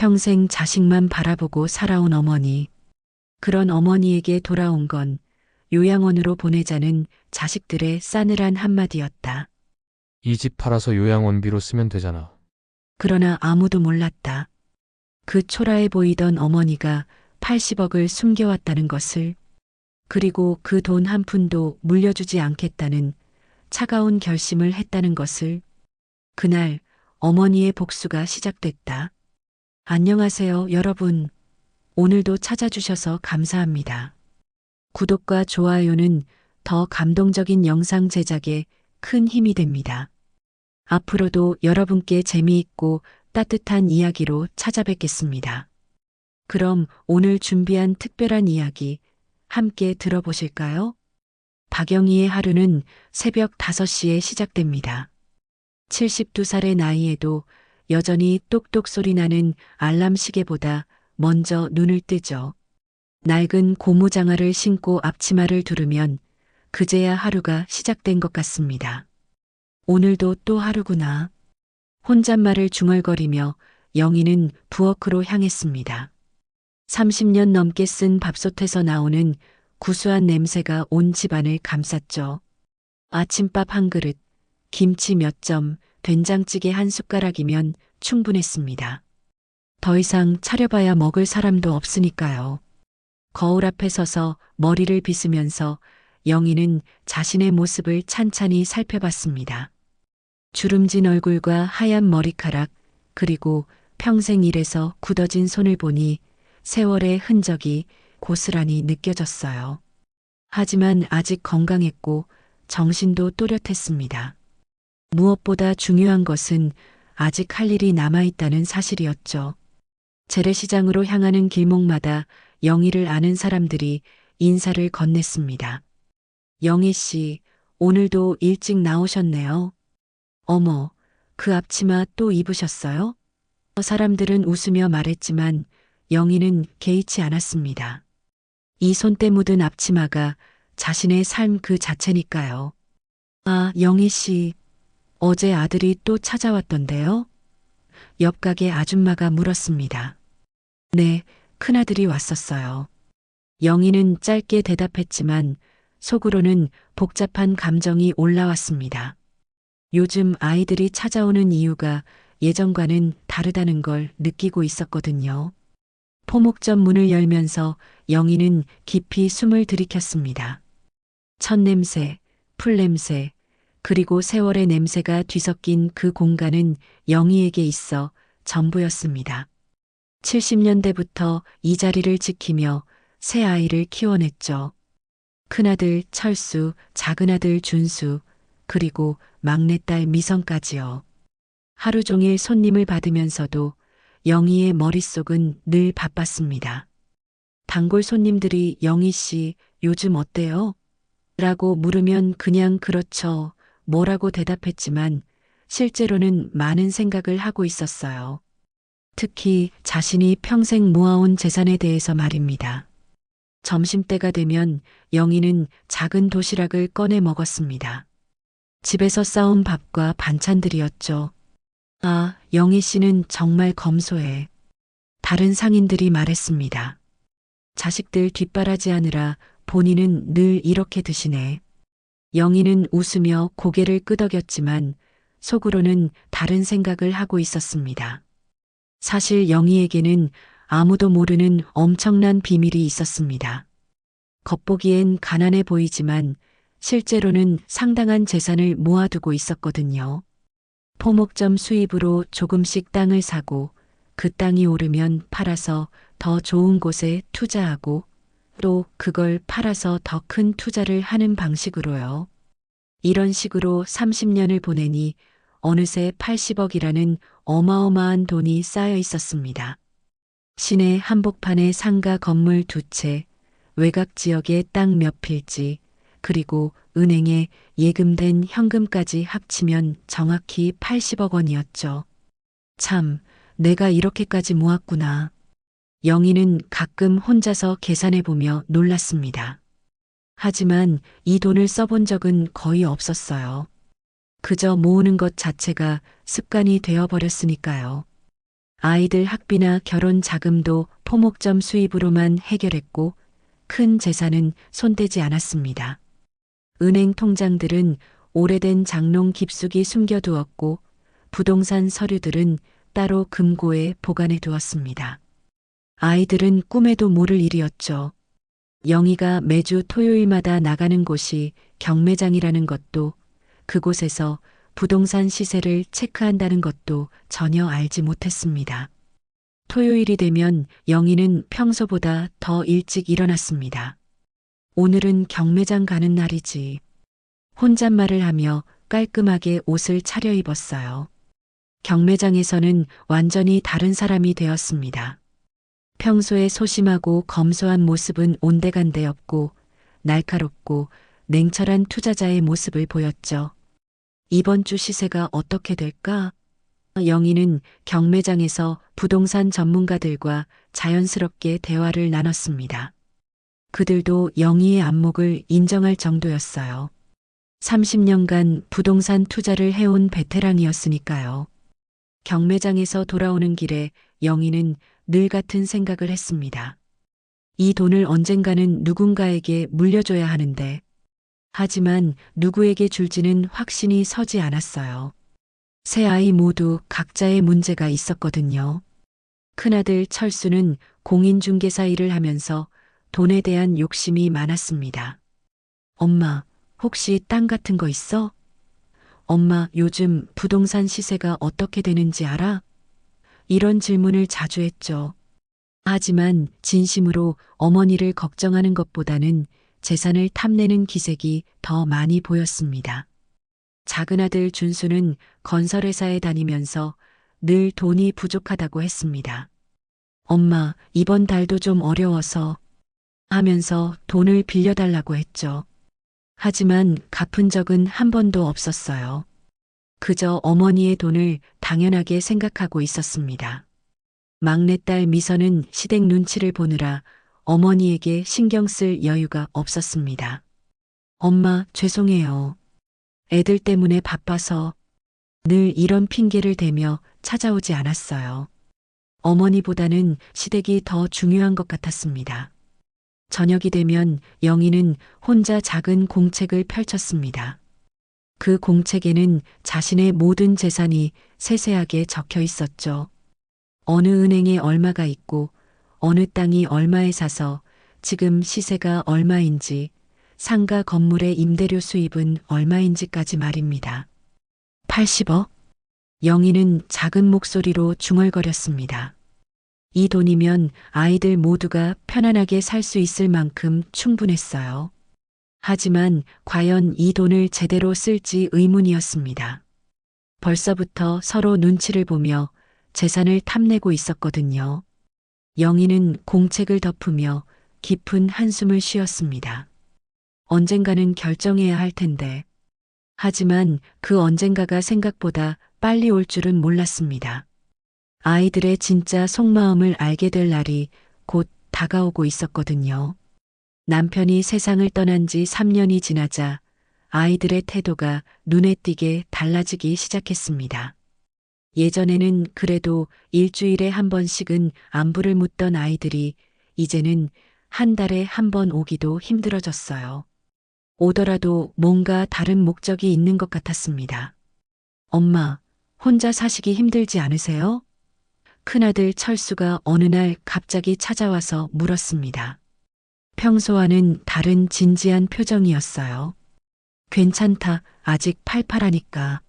평생 자식만 바라보고 살아온 어머니. 그런 어머니에게 돌아온 건 요양원으로 보내자는 자식들의 싸늘한 한마디였다. 이 집 팔아서 요양원비로 쓰면 되잖아. 그러나 아무도 몰랐다. 그 초라해 보이던 어머니가 80억을 숨겨왔다는 것을, 그리고 그 돈 한 푼도 물려주지 않겠다는 차가운 결심을 했다는 것을. 그날 어머니의 복수가 시작됐다. 안녕하세요, 여러분. 오늘도 찾아주셔서 감사합니다. 구독과 좋아요는 더 감동적인 영상 제작에 큰 힘이 됩니다. 앞으로도 여러분께 재미있고 따뜻한 이야기로 찾아뵙겠습니다. 그럼 오늘 준비한 특별한 이야기 함께 들어보실까요? 박영희의 하루는 새벽 5시에 시작됩니다. 72살의 나이에도 여전히 똑똑 소리 나는 알람 시계보다 먼저 눈을 뜨죠. 낡은 고무장화를 신고 앞치마를 두르면 그제야 하루가 시작된 것 같습니다. 오늘도 또 하루구나. 혼잣말을 중얼거리며 영희는 부엌으로 향했습니다. 30년 넘게 쓴 밥솥에서 나오는 구수한 냄새가 온 집안을 감쌌죠. 아침밥 한 그릇, 김치 몇 점, 된장찌개 한 숟가락이면 충분했습니다. 더 이상 차려봐야 먹을 사람도 없으니까요. 거울 앞에 서서 머리를 빗으면서 영희는 자신의 모습을 찬찬히 살펴봤습니다. 주름진 얼굴과 하얀 머리카락, 그리고 평생 일해서 굳어진 손을 보니 세월의 흔적이 고스란히 느껴졌어요. 하지만 아직 건강했고 정신도 또렷했습니다. 무엇보다 중요한 것은 아직 할 일이 남아있다는 사실이었죠. 재래시장으로 향하는 길목마다 영희를 아는 사람들이 인사를 건넸습니다. 영희 씨, 오늘도 일찍 나오셨네요. 어머, 그 앞치마 또 입으셨어요? 사람들은 웃으며 말했지만 영희는 개의치 않았습니다. 이 손때 묻은 앞치마가 자신의 삶 그 자체니까요. 아, 영희 씨, 어제 아들이 또 찾아왔던데요? 옆 가게 아줌마가 물었습니다. 네, 큰아들이 왔었어요. 영희는 짧게 대답했지만 속으로는 복잡한 감정이 올라왔습니다. 요즘 아이들이 찾아오는 이유가 예전과는 다르다는 걸 느끼고 있었거든요. 포목점 문을 열면서 영희는 깊이 숨을 들이켰습니다. 첫냄새, 풀냄새, 그리고 세월의 냄새가 뒤섞인 그 공간은 영희에게 있어 전부였습니다. 70년대부터 이 자리를 지키며 새 아이를 키워냈죠. 큰아들 철수, 작은아들 준수, 그리고 막내딸 미성까지요. 하루 종일 손님을 받으면서도 영희의 머릿속은 늘 바빴습니다. 단골 손님들이 영희 씨 요즘 어때요? 라고 물으면 그냥 그렇죠. 뭐라고 대답했지만 실제로는 많은 생각을 하고 있었어요. 특히 자신이 평생 모아온 재산에 대해서 말입니다. 점심때가 되면 영희는 작은 도시락을 꺼내 먹었습니다. 집에서 싸온 밥과 반찬들이었죠. 아, 영희 씨는 정말 검소해. 다른 상인들이 말했습니다. 자식들 뒷바라지하느라 본인은 늘 이렇게 드시네. 영희는 웃으며 고개를 끄덕였지만 속으로는 다른 생각을 하고 있었습니다. 사실 영희에게는 아무도 모르는 엄청난 비밀이 있었습니다. 겉보기엔 가난해 보이지만 실제로는 상당한 재산을 모아두고 있었거든요. 포목점 수입으로 조금씩 땅을 사고 그 땅이 오르면 팔아서 더 좋은 곳에 투자하고 또 그걸 팔아서 더 큰 투자를 하는 방식으로요. 이런 식으로 30년을 보내니 어느새 80억이라는 어마어마한 돈이 쌓여 있었습니다. 시내 한복판에 상가 건물 2채, 외곽 지역에 땅 몇 필지, 그리고 은행에 예금된 현금까지 합치면 정확히 80억 원이었죠. 참, 내가 이렇게까지 모았구나. 영희는 가끔 혼자서 계산해보며 놀랐습니다. 하지만 이 돈을 써본 적은 거의 없었어요. 그저 모으는 것 자체가 습관이 되어버렸으니까요. 아이들 학비나 결혼 자금도 포목점 수입으로만 해결했고 큰 재산은 손대지 않았습니다. 은행 통장들은 오래된 장롱 깊숙이 숨겨두었고 부동산 서류들은 따로 금고에 보관해 두었습니다. 아이들은 꿈에도 모를 일이었죠. 영희가 매주 토요일마다 나가는 곳이 경매장이라는 것도, 그곳에서 부동산 시세를 체크한다는 것도 전혀 알지 못했습니다. 토요일이 되면 영희는 평소보다 더 일찍 일어났습니다. 오늘은 경매장 가는 날이지. 혼잣말을 하며 깔끔하게 옷을 차려입었어요. 경매장에서는 완전히 다른 사람이 되었습니다. 평소에 소심하고 검소한 모습은 온데간데 없고 날카롭고 냉철한 투자자의 모습을 보였죠. 이번 주 시세가 어떻게 될까? 영희는 경매장에서 부동산 전문가들과 자연스럽게 대화를 나눴습니다. 그들도 영희의 안목을 인정할 정도였어요. 30년간 부동산 투자를 해온 베테랑이었으니까요. 경매장에서 돌아오는 길에 영희는 늘 같은 생각을 했습니다. 이 돈을 언젠가는 누군가에게 물려줘야 하는데, 하지만 누구에게 줄지는 확신이 서지 않았어요. 세 아이 모두 각자의 문제가 있었거든요. 큰아들 철수는 공인중개사 일을 하면서 돈에 대한 욕심이 많았습니다. 엄마, 혹시 땅 같은 거 있어? 엄마, 요즘 부동산 시세가 어떻게 되는지 알아? 이런 질문을 자주 했죠. 하지만 진심으로 어머니를 걱정하는 것보다는 재산을 탐내는 기색이 더 많이 보였습니다. 작은 아들 준수는 건설회사에 다니면서 늘 돈이 부족하다고 했습니다. 엄마, 이번 달도 좀 어려워서 하면서 돈을 빌려달라고 했죠. 하지만 갚은 적은 한 번도 없었어요. 그저 어머니의 돈을 당연하게 생각하고 있었습니다. 막내딸 미선은 시댁 눈치를 보느라 어머니에게 신경 쓸 여유가 없었습니다. 엄마, 죄송해요. 애들 때문에 바빠서 늘 이런 핑계를 대며 찾아오지 않았어요. 어머니보다는 시댁이 더 중요한 것 같았습니다. 저녁이 되면 영희는 혼자 작은 공책을 펼쳤습니다. 그 공책에는 자신의 모든 재산이 세세하게 적혀 있었죠. 어느 은행에 얼마가 있고 어느 땅이 얼마에 사서 지금 시세가 얼마인지, 상가 건물의 임대료 수입은 얼마인지까지 말입니다. 80억? 영희는 작은 목소리로 중얼거렸습니다. 이 돈이면 아이들 모두가 편안하게 살 수 있을 만큼 충분했어요. 하지만 과연 이 돈을 제대로 쓸지 의문이었습니다. 벌써부터 서로 눈치를 보며 재산을 탐내고 있었거든요. 영희는 공책을 덮으며 깊은 한숨을 쉬었습니다. 언젠가는 결정해야 할 텐데. 하지만 그 언젠가가 생각보다 빨리 올 줄은 몰랐습니다. 아이들의 진짜 속마음을 알게 될 날이 곧 다가오고 있었거든요. 남편이 세상을 떠난 지 3년이 지나자 아이들의 태도가 눈에 띄게 달라지기 시작했습니다. 예전에는 그래도 일주일에 한 번씩은 안부를 묻던 아이들이 이제는 한 달에 한 번 오기도 힘들어졌어요. 오더라도 뭔가 다른 목적이 있는 것 같았습니다. 엄마, 혼자 사시기 힘들지 않으세요? 큰아들 철수가 어느 날 갑자기 찾아와서 물었습니다. 평소와는 다른 진지한 표정이었어요. 괜찮다, 아직 팔팔하니까.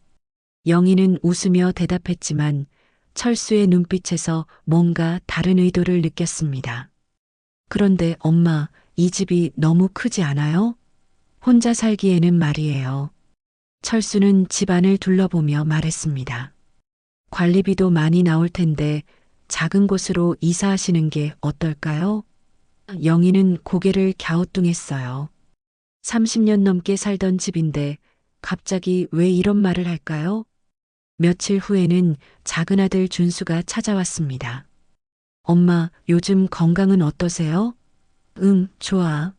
영희는 웃으며 대답했지만 철수의 눈빛에서 뭔가 다른 의도를 느꼈습니다. 그런데 엄마, 이 집이 너무 크지 않아요? 혼자 살기에는 말이에요. 철수는 집안을 둘러보며 말했습니다. 관리비도 많이 나올 텐데 작은 곳으로 이사하시는 게 어떨까요? 영희는 고개를 갸우뚱했어요. 30년 넘게 살던 집인데 갑자기 왜 이런 말을 할까요? 며칠 후에는 작은 아들 준수가 찾아왔습니다. 엄마, 요즘 건강은 어떠세요? 응, 좋아.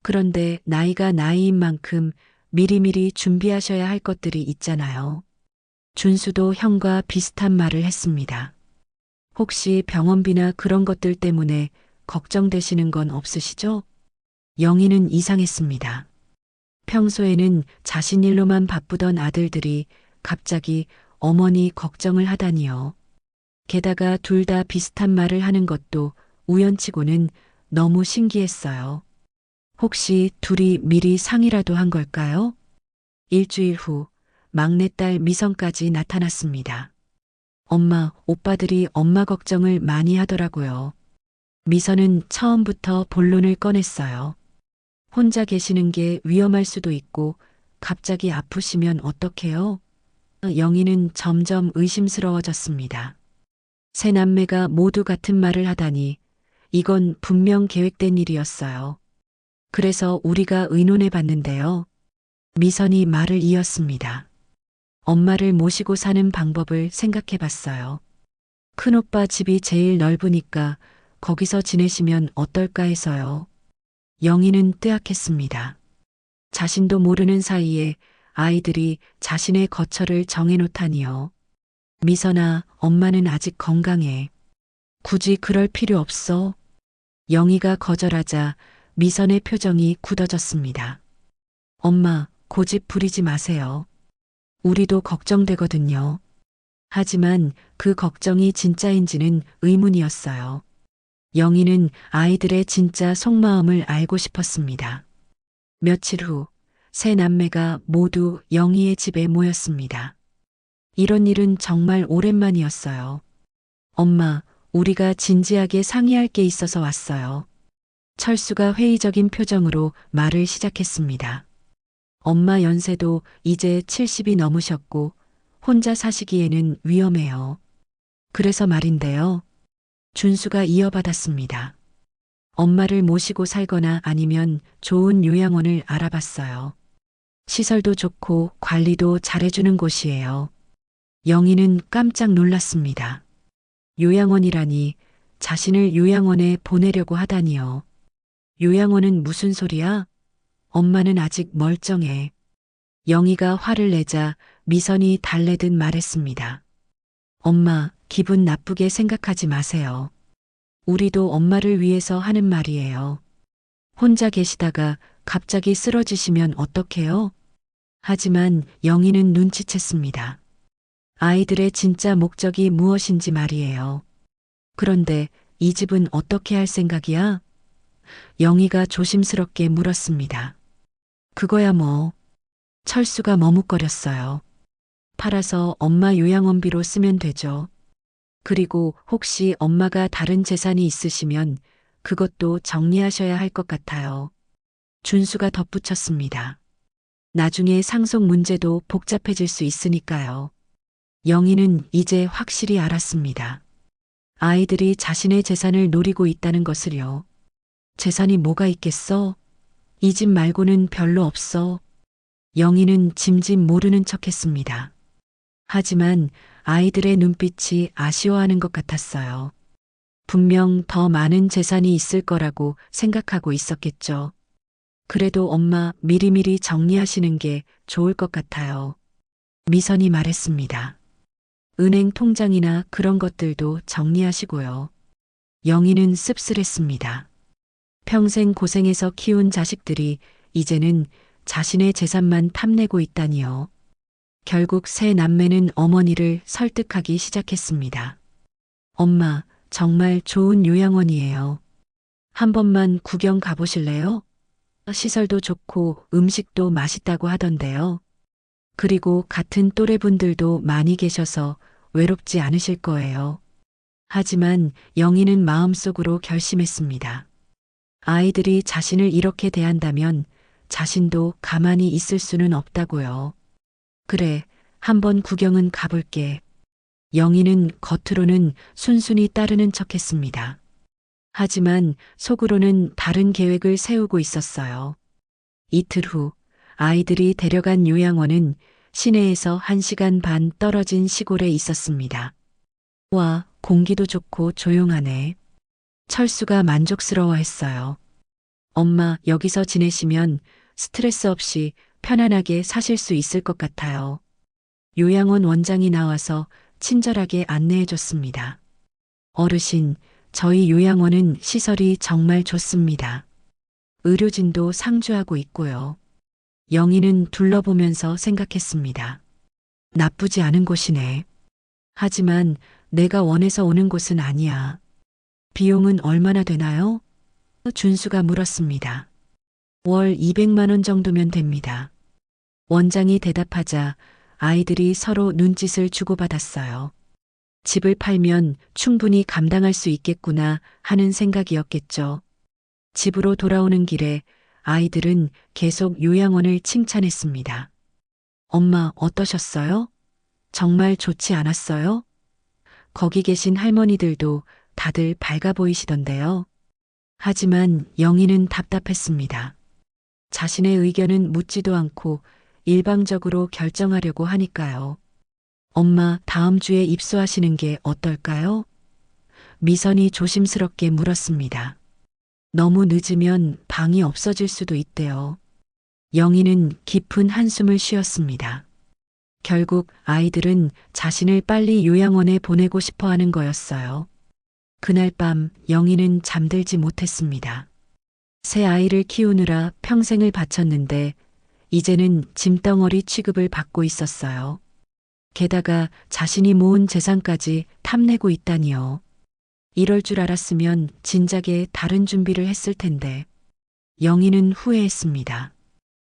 그런데 나이가 나이인 만큼 미리미리 준비하셔야 할 것들이 있잖아요. 준수도 형과 비슷한 말을 했습니다. 혹시 병원비나 그런 것들 때문에 걱정되시는 건 없으시죠? 영희는 이상했습니다. 평소에는 자신 일로만 바쁘던 아들들이 갑자기 어머니 걱정을 하다니요. 게다가 둘 다 비슷한 말을 하는 것도 우연치고는 너무 신기했어요. 혹시 둘이 미리 상의라도 한 걸까요? 일주일 후 막내딸 미선까지 나타났습니다. 엄마, 오빠들이 엄마 걱정을 많이 하더라고요. 미선은 처음부터 본론을 꺼냈어요. 혼자 계시는 게 위험할 수도 있고 갑자기 아프시면 어떡해요? 영희는 점점 의심스러워졌습니다. 세 남매가 모두 같은 말을 하다니 이건 분명 계획된 일이었어요. 그래서 우리가 의논해 봤는데요. 미선이 말을 이었습니다. 엄마를 모시고 사는 방법을 생각해 봤어요. 큰오빠 집이 제일 넓으니까 거기서 지내시면 어떨까 해서요. 영희는 뜨악했습니다. 자신도 모르는 사이에 아이들이 자신의 거처를 정해놓다니요. 미선아, 엄마는 아직 건강해. 굳이 그럴 필요 없어. 영희가 거절하자 미선의 표정이 굳어졌습니다. 엄마, 고집 부리지 마세요. 우리도 걱정되거든요. 하지만 그 걱정이 진짜인지는 의문이었어요. 영희는 아이들의 진짜 속마음을 알고 싶었습니다. 며칠 후, 세 남매가 모두 영희의 집에 모였습니다. 이런 일은 정말 오랜만이었어요. 엄마, 우리가 진지하게 상의할 게 있어서 왔어요. 철수가 회의적인 표정으로 말을 시작했습니다. 엄마 연세도 이제 70이 넘으셨고 혼자 사시기에는 위험해요. 그래서 말인데요. 준수가 이어받았습니다. 엄마를 모시고 살거나 아니면 좋은 요양원을 알아봤어요. 시설도 좋고 관리도 잘해주는 곳이에요. 영희는 깜짝 놀랐습니다. 요양원이라니 자신을 요양원에 보내려고 하다니요. 요양원은 무슨 소리야? 엄마는 아직 멀쩡해. 영희가 화를 내자 미선이 달래듯 말했습니다. 엄마, 기분 나쁘게 생각하지 마세요. 우리도 엄마를 위해서 하는 말이에요. 혼자 계시다가 갑자기 쓰러지시면 어떡해요? 하지만 영희는 눈치챘습니다. 아이들의 진짜 목적이 무엇인지 말이에요. 그런데 이 집은 어떻게 할 생각이야? 영희가 조심스럽게 물었습니다. 그거야 뭐. 철수가 머뭇거렸어요. 팔아서 엄마 요양원비로 쓰면 되죠. 그리고 혹시 엄마가 다른 재산이 있으시면 그것도 정리하셔야 할 것 같아요. 준수가 덧붙였습니다. 나중에 상속 문제도 복잡해질 수 있으니까요. 영희는 이제 확실히 알았습니다. 아이들이 자신의 재산을 노리고 있다는 것을요. 재산이 뭐가 있겠어? 이 집 말고는 별로 없어. 영희는 짐짓 모르는 척했습니다. 하지만 아이들의 눈빛이 아쉬워하는 것 같았어요. 분명 더 많은 재산이 있을 거라고 생각하고 있었겠죠. 그래도 엄마 미리미리 정리하시는 게 좋을 것 같아요. 미선이 말했습니다. 은행 통장이나 그런 것들도 정리하시고요. 영희는 씁쓸했습니다. 평생 고생해서 키운 자식들이 이제는 자신의 재산만 탐내고 있다니요. 결국 세 남매는 어머니를 설득하기 시작했습니다. 엄마, 정말 좋은 요양원이에요. 한 번만 구경 가보실래요? 시설도 좋고 음식도 맛있다고 하던데요. 그리고 같은 또래분들도 많이 계셔서 외롭지 않으실 거예요. 하지만 영희는 마음속으로 결심했습니다. 아이들이 자신을 이렇게 대한다면 자신도 가만히 있을 수는 없다고요. 그래, 한번 구경은 가볼게. 영희는 겉으로는 순순히 따르는 척했습니다. 하지만 속으로는 다른 계획을 세우고 있었어요. 이틀 후 아이들이 데려간 요양원은 시내에서 1시간 반 떨어진 시골에 있었습니다. 와, 공기도 좋고 조용하네. 철수가 만족스러워했어요. 엄마, 여기서 지내시면 스트레스 없이 편안하게 사실 수 있을 것 같아요. 요양원 원장이 나와서 친절하게 안내해 줬습니다. 어르신, 저희 요양원은 시설이 정말 좋습니다. 의료진도 상주하고 있고요. 영희는 둘러보면서 생각했습니다. 나쁘지 않은 곳이네. 하지만 내가 원해서 오는 곳은 아니야. 비용은 얼마나 되나요? 준수가 물었습니다. 월 200만 원 정도면 됩니다. 원장이 대답하자 아이들이 서로 눈짓을 주고받았어요. 집을 팔면 충분히 감당할 수 있겠구나 하는 생각이었겠죠. 집으로 돌아오는 길에 아이들은 계속 요양원을 칭찬했습니다. 엄마, 어떠셨어요? 정말 좋지 않았어요? 거기 계신 할머니들도 다들 밝아 보이시던데요. 하지만 영희는 답답했습니다. 자신의 의견은 묻지도 않고 일방적으로 결정하려고 하니까요. 엄마, 다음 주에 입소하시는 게 어떨까요? 미선이 조심스럽게 물었습니다. 너무 늦으면 방이 없어질 수도 있대요. 영희는 깊은 한숨을 쉬었습니다. 결국 아이들은 자신을 빨리 요양원에 보내고 싶어 하는 거였어요. 그날 밤 영희는 잠들지 못했습니다. 새 아이를 키우느라 평생을 바쳤는데 이제는 짐덩어리 취급을 받고 있었어요. 게다가 자신이 모은 재산까지 탐내고 있다니요. 이럴 줄 알았으면 진작에 다른 준비를 했을 텐데. 영희는 후회했습니다.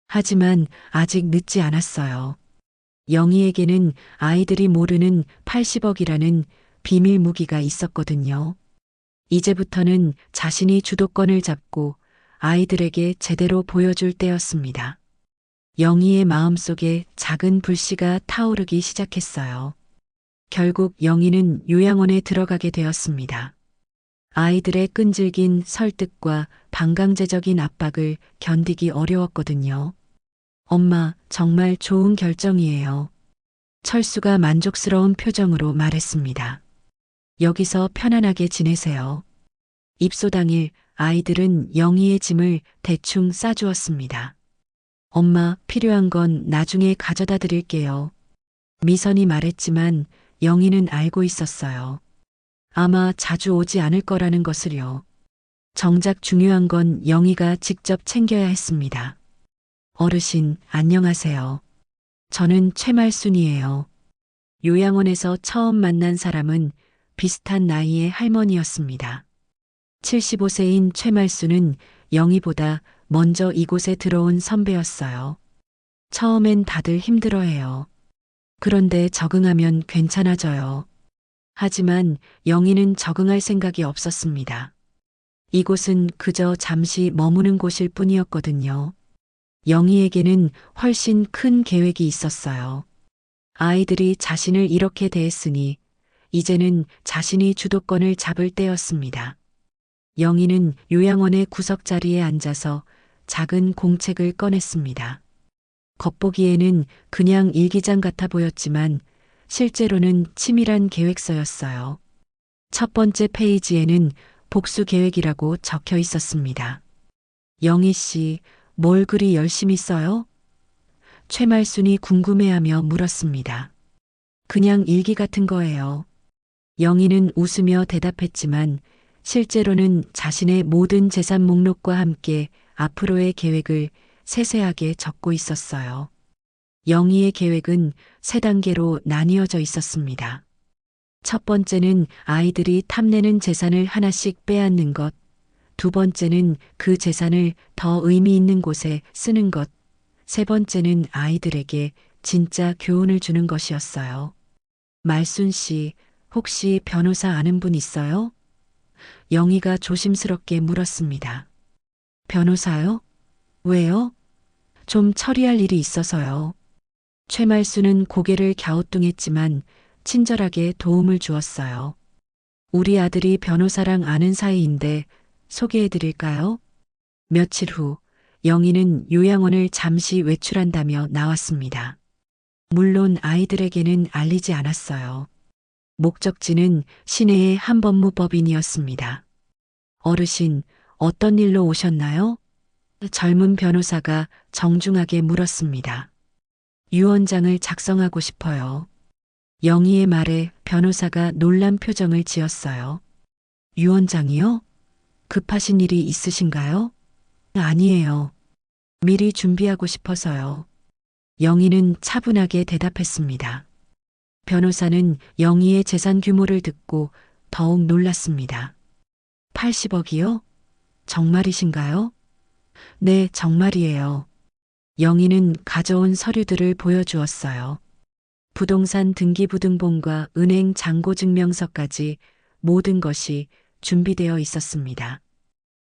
하지만 아직 늦지 않았어요. 영희에게는 아이들이 모르는 80억이라는 비밀 무기가 있었거든요. 이제부터는 자신이 주도권을 잡고 아이들에게 제대로 보여줄 때였습니다. 영희의 마음속에 작은 불씨가 타오르기 시작했어요. 결국 영희는 요양원에 들어가게 되었습니다. 아이들의 끈질긴 설득과 반강제적인 압박을 견디기 어려웠거든요. 엄마, 정말 좋은 결정이에요. 철수가 만족스러운 표정으로 말했습니다. 여기서 편안하게 지내세요. 입소 당일 아이들은 영희의 짐을 대충 싸주었습니다. 엄마, 필요한 건 나중에 가져다 드릴게요. 미선이 말했지만 영희는 알고 있었어요. 아마 자주 오지 않을 거라는 것을요. 정작 중요한 건 영희가 직접 챙겨야 했습니다. 어르신, 안녕하세요. 저는 최말순이에요. 요양원에서 처음 만난 사람은 비슷한 나이의 할머니였습니다. 75세인 최말순은 영희보다 먼저 이곳에 들어온 선배였어요. 처음엔 다들 힘들어해요. 그런데 적응하면 괜찮아져요. 하지만 영희는 적응할 생각이 없었습니다. 이곳은 그저 잠시 머무는 곳일 뿐이었거든요. 영희에게는 훨씬 큰 계획이 있었어요. 아이들이 자신을 이렇게 대했으니 이제는 자신이 주도권을 잡을 때였습니다. 영희는 요양원의 구석자리에 앉아서 작은 공책을 꺼냈습니다. 겉보기에는 그냥 일기장 같아 보였지만 실제로는 치밀한 계획서였어요. 첫 번째 페이지에는 복수 계획이라고 적혀 있었습니다. 영희 씨, 뭘 그리 열심히 써요? 최말순이 궁금해하며 물었습니다. 그냥 일기 같은 거예요. 영희는 웃으며 대답했지만 실제로는 자신의 모든 재산 목록과 함께 앞으로의 계획을 세세하게 적고 있었어요. 영희의 계획은 3단계로 나뉘어져 있었습니다. 첫 번째는 아이들이 탐내는 재산을 하나씩 빼앗는 것, 두 번째는 그 재산을 더 의미 있는 곳에 쓰는 것, 세 번째는 아이들에게 진짜 교훈을 주는 것이었어요. 말순 씨, 혹시 변호사 아는 분 있어요? 영희가 조심스럽게 물었습니다. 변호사요? 왜요? 좀 처리할 일이 있어서요. 최말순은 고개를 갸우뚱했지만 친절하게 도움을 주었어요. 우리 아들이 변호사랑 아는 사이인데 소개해 드릴까요? 며칠 후 영희는 요양원을 잠시 외출한다며 나왔습니다. 물론 아이들에게는 알리지 않았어요. 목적지는 시내의 한법무법인이었습니다. 어르신, 어떤 일로 오셨나요? 젊은 변호사가 정중하게 물었습니다. 유언장을 작성하고 싶어요. 영희의 말에 변호사가 놀란 표정을 지었어요. 유언장이요? 급하신 일이 있으신가요? 아니에요. 미리 준비하고 싶어서요. 영희는 차분하게 대답했습니다. 변호사는 영희의 재산 규모를 듣고 더욱 놀랐습니다. 80억이요? 정말이신가요? 네, 정말이에요. 영희는 가져온 서류들을 보여주었어요. 부동산 등기부등본과 은행 잔고증명서까지 모든 것이 준비되어 있었습니다.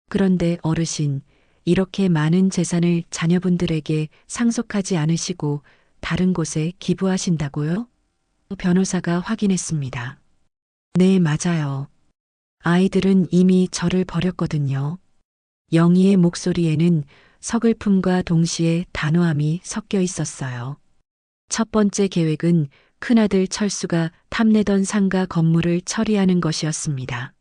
그런데 어르신, 이렇게 많은 재산을 자녀분들에게 상속하지 않으시고 다른 곳에 기부하신다고요? 변호사가 확인했습니다. 네, 맞아요. 아이들은 이미 저를 버렸거든요. 영희의 목소리에는 서글픔과 동시에 단호함이 섞여 있었어요. 첫 번째 계획은 큰아들 철수가 탐내던 상가 건물을 처리하는 것이었습니다.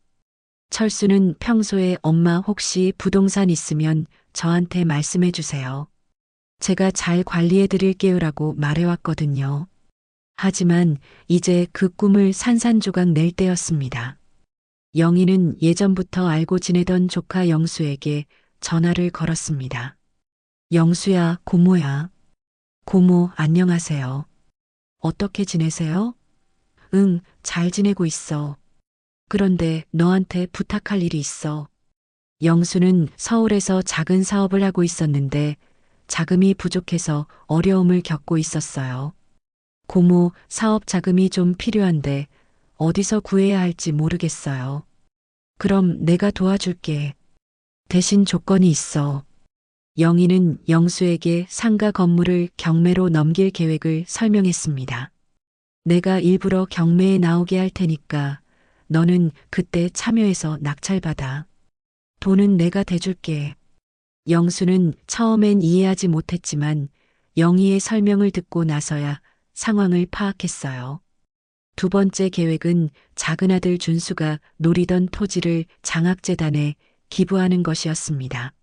철수는 평소에 엄마 혹시 부동산 있으면 저한테 말씀해 주세요. 제가 잘 관리해 드릴게요라고 말해왔거든요. 하지만 이제 그 꿈을 산산조각 낼 때였습니다. 영희는 예전부터 알고 지내던 조카 영수에게 전화를 걸었습니다. 영수야, 고모야. 고모, 안녕하세요. 어떻게 지내세요? 응, 잘 지내고 있어. 그런데 너한테 부탁할 일이 있어. 영수는 서울에서 작은 사업을 하고 있었는데 자금이 부족해서 어려움을 겪고 있었어요. 고모, 사업 자금이 좀 필요한데 어디서 구해야 할지 모르겠어요. 그럼 내가 도와줄게. 대신 조건이 있어. 영희는 영수에게 상가 건물을 경매로 넘길 계획을 설명했습니다. 내가 일부러 경매에 나오게 할 테니까 너는 그때 참여해서 낙찰받아. 돈은 내가 대줄게. 영수는 처음엔 이해하지 못했지만 영희의 설명을 듣고 나서야 상황을 파악했어요. 두 번째 계획은 작은 아들 준수가 노리던 토지를 장학재단에 기부하는 것이었습니다.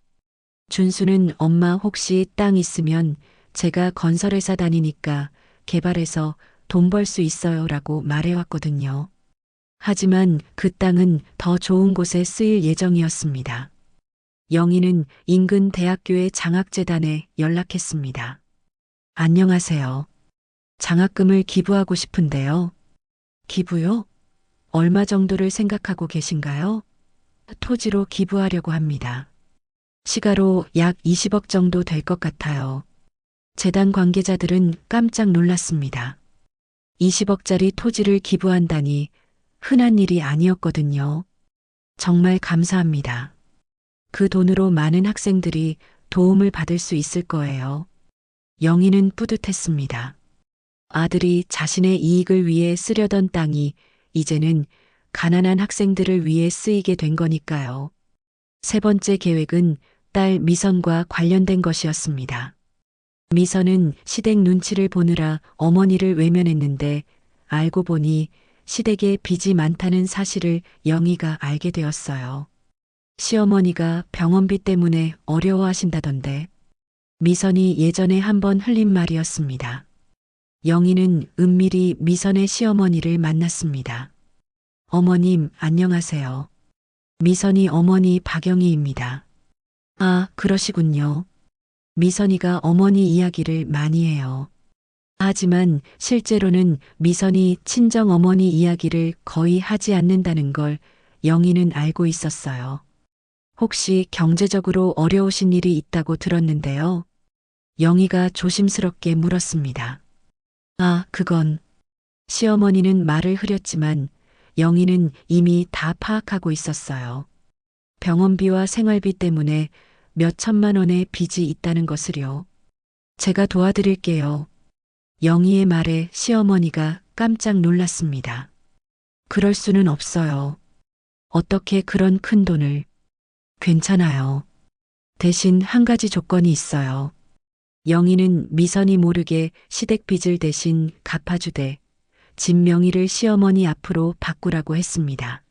준수는 엄마 혹시 땅 있으면 제가 건설회사 다니니까 개발해서 돈 벌 수 있어요 라고 말해왔거든요. 하지만 그 땅은 더 좋은 곳에 쓰일 예정이었습니다. 영희는 인근 대학교의 장학재단에 연락했습니다. 안녕하세요. 장학금을 기부하고 싶은데요. 기부요? 얼마 정도를 생각하고 계신가요? 토지로 기부하려고 합니다. 시가로 약 20억 정도 될 것 같아요. 재단 관계자들은 깜짝 놀랐습니다. 20억짜리 토지를 기부한다니 흔한 일이 아니었거든요. 정말 감사합니다. 그 돈으로 많은 학생들이 도움을 받을 수 있을 거예요. 영희는 뿌듯했습니다. 아들이 자신의 이익을 위해 쓰려던 땅이 이제는 가난한 학생들을 위해 쓰이게 된 거니까요. 세 번째 계획은 딸 미선과 관련된 것이었습니다. 미선은 시댁 눈치를 보느라 어머니를 외면했는데 알고 보니 시댁에 빚이 많다는 사실을 영희가 알게 되었어요. 시어머니가 병원비 때문에 어려워하신다던데 미선이 예전에 한번 흘린 말이었습니다. 영희는 은밀히 미선의 시어머니를 만났습니다. 어머님, 안녕하세요. 미선이 어머니 박영희입니다. 아, 그러시군요. 미선이가 어머니 이야기를 많이 해요. 하지만 실제로는 미선이 친정 어머니 이야기를 거의 하지 않는다는 걸 영희는 알고 있었어요. 혹시 경제적으로 어려우신 일이 있다고 들었는데요. 영희가 조심스럽게 물었습니다. 아, 그건. 시어머니는 말을 흐렸지만 영희는 이미 다 파악하고 있었어요. 병원비와 생활비 때문에 몇 천만 원의 빚이 있다는 것을요. 제가 도와드릴게요. 영희의 말에 시어머니가 깜짝 놀랐습니다. 그럴 수는 없어요. 어떻게 그런 큰 돈을. 괜찮아요. 대신 한 가지 조건이 있어요. 영희는 미선이 모르게 시댁 빚을 대신 갚아주되 집 명의를 시어머니 앞으로 바꾸라고 했습니다.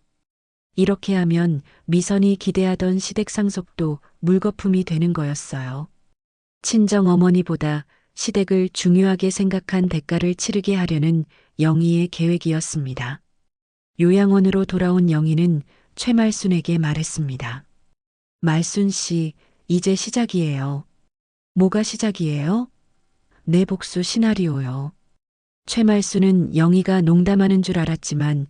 이렇게 하면 미선이 기대하던 시댁 상속도 물거품이 되는 거였어요. 친정 어머니보다 시댁을 중요하게 생각한 대가를 치르게 하려는 영희의 계획이었습니다. 요양원으로 돌아온 영희는 최말순에게 말했습니다. 말순 씨, 이제 시작이에요. 뭐가 시작이에요? 내 복수 시나리오요. 최말순은 영희가 농담하는 줄 알았지만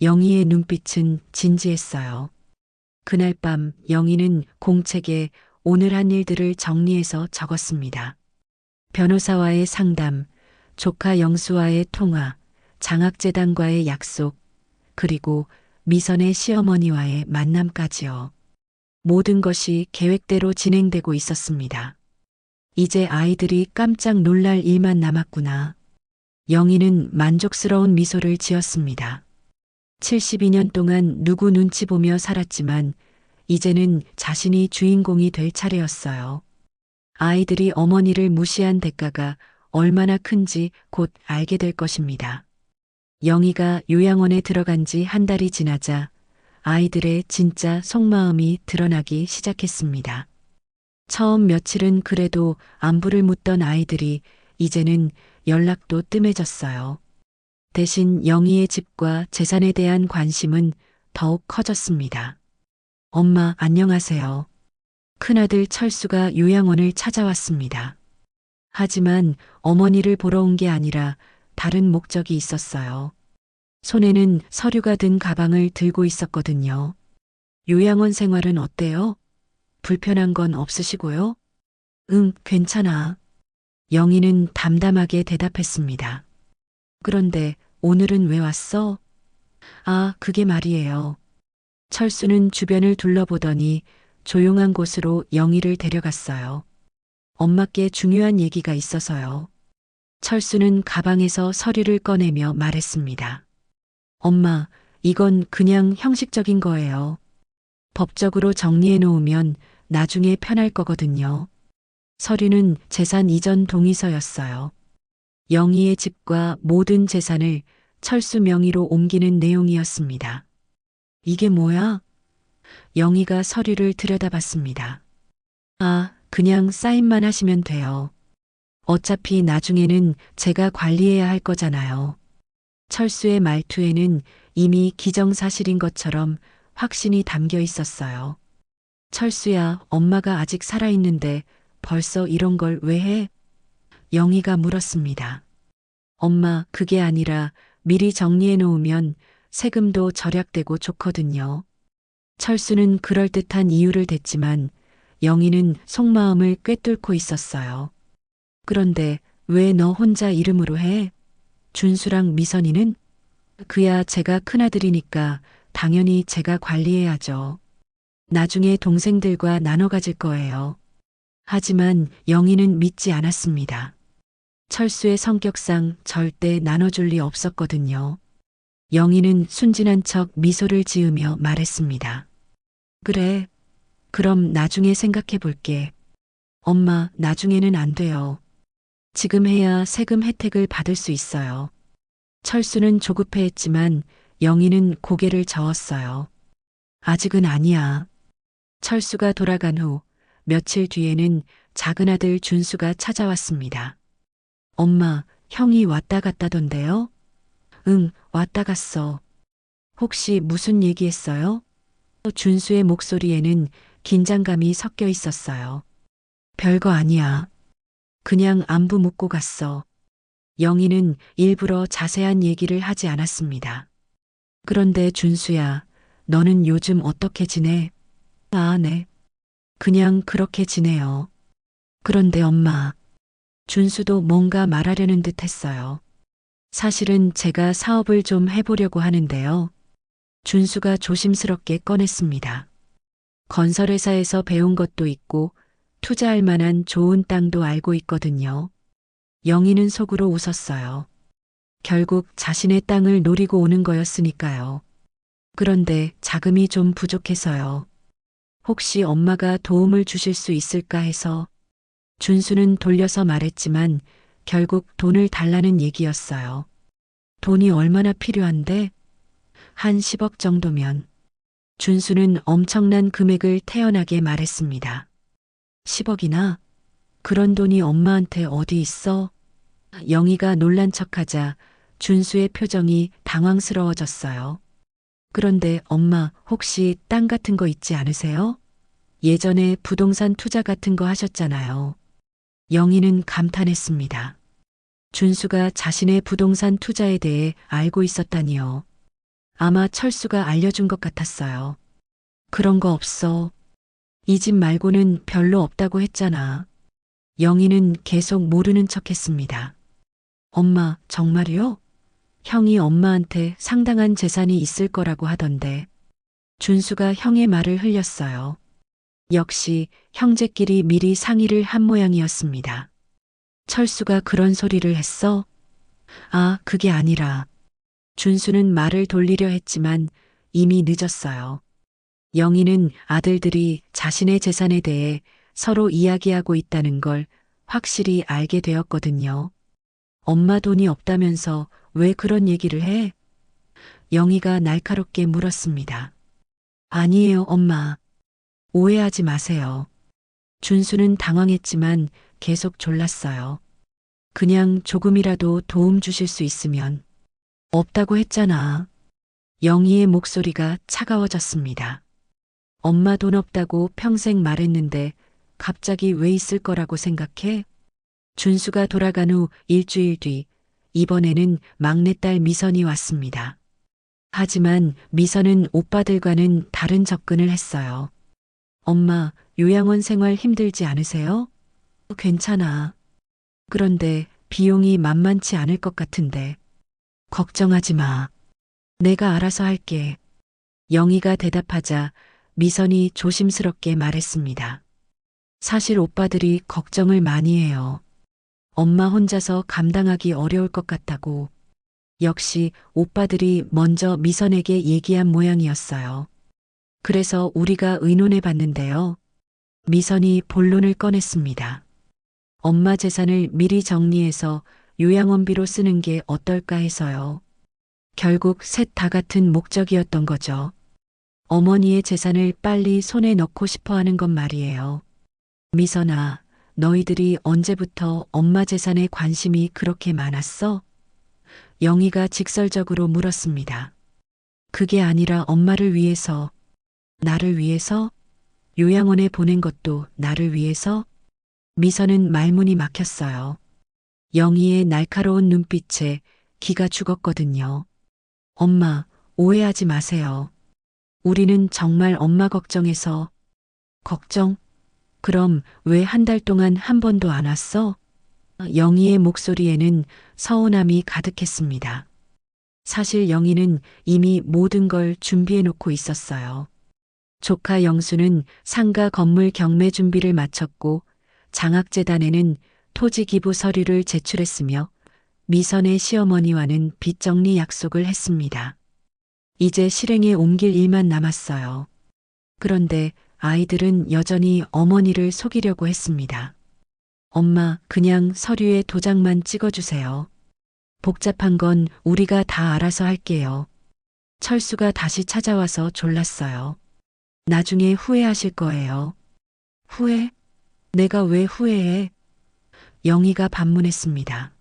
영희의 눈빛은 진지했어요. 그날 밤 영희는 공책에 오늘 한 일들을 정리해서 적었습니다. 변호사와의 상담, 조카 영수와의 통화, 장학재단과의 약속, 그리고 미선의 시어머니와의 만남까지요. 모든 것이 계획대로 진행되고 있었습니다. 이제 아이들이 깜짝 놀랄 일만 남았구나. 영희는 만족스러운 미소를 지었습니다. 72년 동안 누구 눈치 보며 살았지만 이제는 자신이 주인공이 될 차례였어요. 아이들이 어머니를 무시한 대가가 얼마나 큰지 곧 알게 될 것입니다. 영희가 요양원에 들어간 지 한 달이 지나자 아이들의 진짜 속마음이 드러나기 시작했습니다. 처음 며칠은 그래도 안부를 묻던 아이들이 이제는 연락도 뜸해졌어요. 대신 영희의 집과 재산에 대한 관심은 더욱 커졌습니다. 엄마, 안녕하세요. 큰아들 철수가 요양원을 찾아왔습니다. 하지만 어머니를 보러 온 게 아니라 다른 목적이 있었어요. 손에는 서류가 든 가방을 들고 있었거든요. 요양원 생활은 어때요? 불편한 건 없으시고요? 응, 괜찮아. 영희는 담담하게 대답했습니다. 그런데 오늘은 왜 왔어? 아, 그게 말이에요. 철수는 주변을 둘러보더니 조용한 곳으로 영희를 데려갔어요. 엄마께 중요한 얘기가 있어서요. 철수는 가방에서 서류를 꺼내며 말했습니다. 엄마, 이건 그냥 형식적인 거예요. 법적으로 정리해 놓으면 나중에 편할 거거든요. 서류는 재산 이전 동의서였어요. 영희의 집과 모든 재산을 철수 명의로 옮기는 내용이었습니다. 이게 뭐야? 영희가 서류를 들여다봤습니다. 아, 그냥 사인만 하시면 돼요. 어차피 나중에는 제가 관리해야 할 거잖아요. 철수의 말투에는 이미 기정사실인 것처럼 확신이 담겨 있었어요. 철수야, 엄마가 아직 살아있는데 벌써 이런 걸 왜 해? 영희가 물었습니다. 엄마, 그게 아니라 미리 정리해 놓으면 세금도 절약되고 좋거든요. 철수는 그럴듯한 이유를 댔지만 영희는 속마음을 꿰뚫고 있었어요. 그런데 왜 너 혼자 이름으로 해? 준수랑 미선이는? 그야 제가 큰아들이니까 당연히 제가 관리해야죠. 나중에 동생들과 나눠 가질 거예요. 하지만 영희는 믿지 않았습니다. 철수의 성격상 절대 나눠줄 리 없었거든요. 영희는 순진한 척 미소를 지으며 말했습니다. 그래. 그럼 나중에 생각해 볼게. 엄마, 나중에는 안 돼요. 지금 해야 세금 혜택을 받을 수 있어요. 철수는 조급해했지만 영희는 고개를 저었어요. 아직은 아니야. 철수가 돌아간 후 며칠 뒤에는 작은 아들 준수가 찾아왔습니다. 엄마, 형이 왔다 갔다던데요? 응, 왔다 갔어. 혹시 무슨 얘기했어요? 준수의 목소리에는 긴장감이 섞여 있었어요. 별거 아니야. 그냥 안부 묻고 갔어. 영희는 일부러 자세한 얘기를 하지 않았습니다. 그런데 준수야, 너는 요즘 어떻게 지내? 아, 네. 그냥 그렇게 지내요. 그런데 엄마, 준수도 뭔가 말하려는 듯 했어요. 사실은 제가 사업을 좀 해보려고 하는데요. 준수가 조심스럽게 꺼냈습니다. 건설회사에서 배운 것도 있고 투자할 만한 좋은 땅도 알고 있거든요. 영희는 속으로 웃었어요. 결국 자신의 땅을 노리고 오는 거였으니까요. 그런데 자금이 좀 부족해서요. 혹시 엄마가 도움을 주실 수 있을까 해서. 준수는 돌려서 말했지만 결국 돈을 달라는 얘기였어요. 돈이 얼마나 필요한데? 한 10억 정도면. 준수는 엄청난 금액을 태연하게 말했습니다. 10억이나? 그런 돈이 엄마한테 어디 있어? 영희가 놀란 척하자 준수의 표정이 당황스러워졌어요. 그런데 엄마 혹시 땅 같은 거 있지 않으세요? 예전에 부동산 투자 같은 거 하셨잖아요. 영희는 감탄했습니다. 준수가 자신의 부동산 투자에 대해 알고 있었다니요. 아마 철수가 알려준 것 같았어요. 그런 거 없어. 이 집 말고는 별로 없다고 했잖아. 영희는 계속 모르는 척 했습니다. 엄마, 정말요? 형이 엄마한테 상당한 재산이 있을 거라고 하던데. 준수가 형의 말을 흘렸어요. 역시 형제끼리 미리 상의를 한 모양이었습니다. 철수가 그런 소리를 했어? 아, 그게 아니라. 준수는 말을 돌리려 했지만 이미 늦었어요. 영희는 아들들이 자신의 재산에 대해 서로 이야기하고 있다는 걸 확실히 알게 되었거든요. 엄마 돈이 없다면서 왜 그런 얘기를 해? 영희가 날카롭게 물었습니다. 아니에요, 엄마. 오해하지 마세요. 준수는 당황했지만 계속 졸랐어요. 그냥 조금이라도 도움 주실 수 있으면. 없다고 했잖아. 영희의 목소리가 차가워졌습니다. 엄마 돈 없다고 평생 말했는데 갑자기 왜 있을 거라고 생각해? 준수가 돌아간 후 일주일 뒤, 이번에는 막내딸 미선이 왔습니다. 하지만 미선은 오빠들과는 다른 접근을 했어요. 엄마, 요양원 생활 힘들지 않으세요? 괜찮아. 그런데 비용이 만만치 않을 것 같은데. 걱정하지 마. 내가 알아서 할게. 영희가 대답하자 미선이 조심스럽게 말했습니다. 사실 오빠들이 걱정을 많이 해요. 엄마 혼자서 감당하기 어려울 것 같다고. 역시 오빠들이 먼저 미선에게 얘기한 모양이었어요. 그래서 우리가 의논해 봤는데요. 미선이 본론을 꺼냈습니다. 엄마 재산을 미리 정리해서 요양원비로 쓰는 게 어떨까 해서요. 결국 셋 다 같은 목적이었던 거죠. 어머니의 재산을 빨리 손에 넣고 싶어 하는 건 말이에요. 미선아, 너희들이 언제부터 엄마 재산에 관심이 그렇게 많았어? 영희가 직설적으로 물었습니다. 그게 아니라 엄마를 위해서, 나를 위해서? 요양원에 보낸 것도 나를 위해서? 미선은 말문이 막혔어요. 영희의 날카로운 눈빛에 기가 죽었거든요. 엄마, 오해하지 마세요. 우리는 정말 엄마 걱정해서. 걱정? 그럼 왜 한 달 동안 한 번도 안 왔어? 영희의 목소리에는 서운함이 가득했습니다. 사실 영희는 이미 모든 걸 준비해 놓고 있었어요. 조카 영수는 상가 건물 경매 준비를 마쳤고 장학재단에는 토지 기부 서류를 제출했으며 미선의 시어머니와는 빚 정리 약속을 했습니다. 이제 실행에 옮길 일만 남았어요. 그런데 아이들은 여전히 어머니를 속이려고 했습니다. 엄마, 그냥 서류에 도장만 찍어주세요. 복잡한 건 우리가 다 알아서 할게요. 철수가 다시 찾아와서 졸랐어요. 나중에 후회하실 거예요. 후회? 내가 왜 후회해? 영희가 반문했습니다.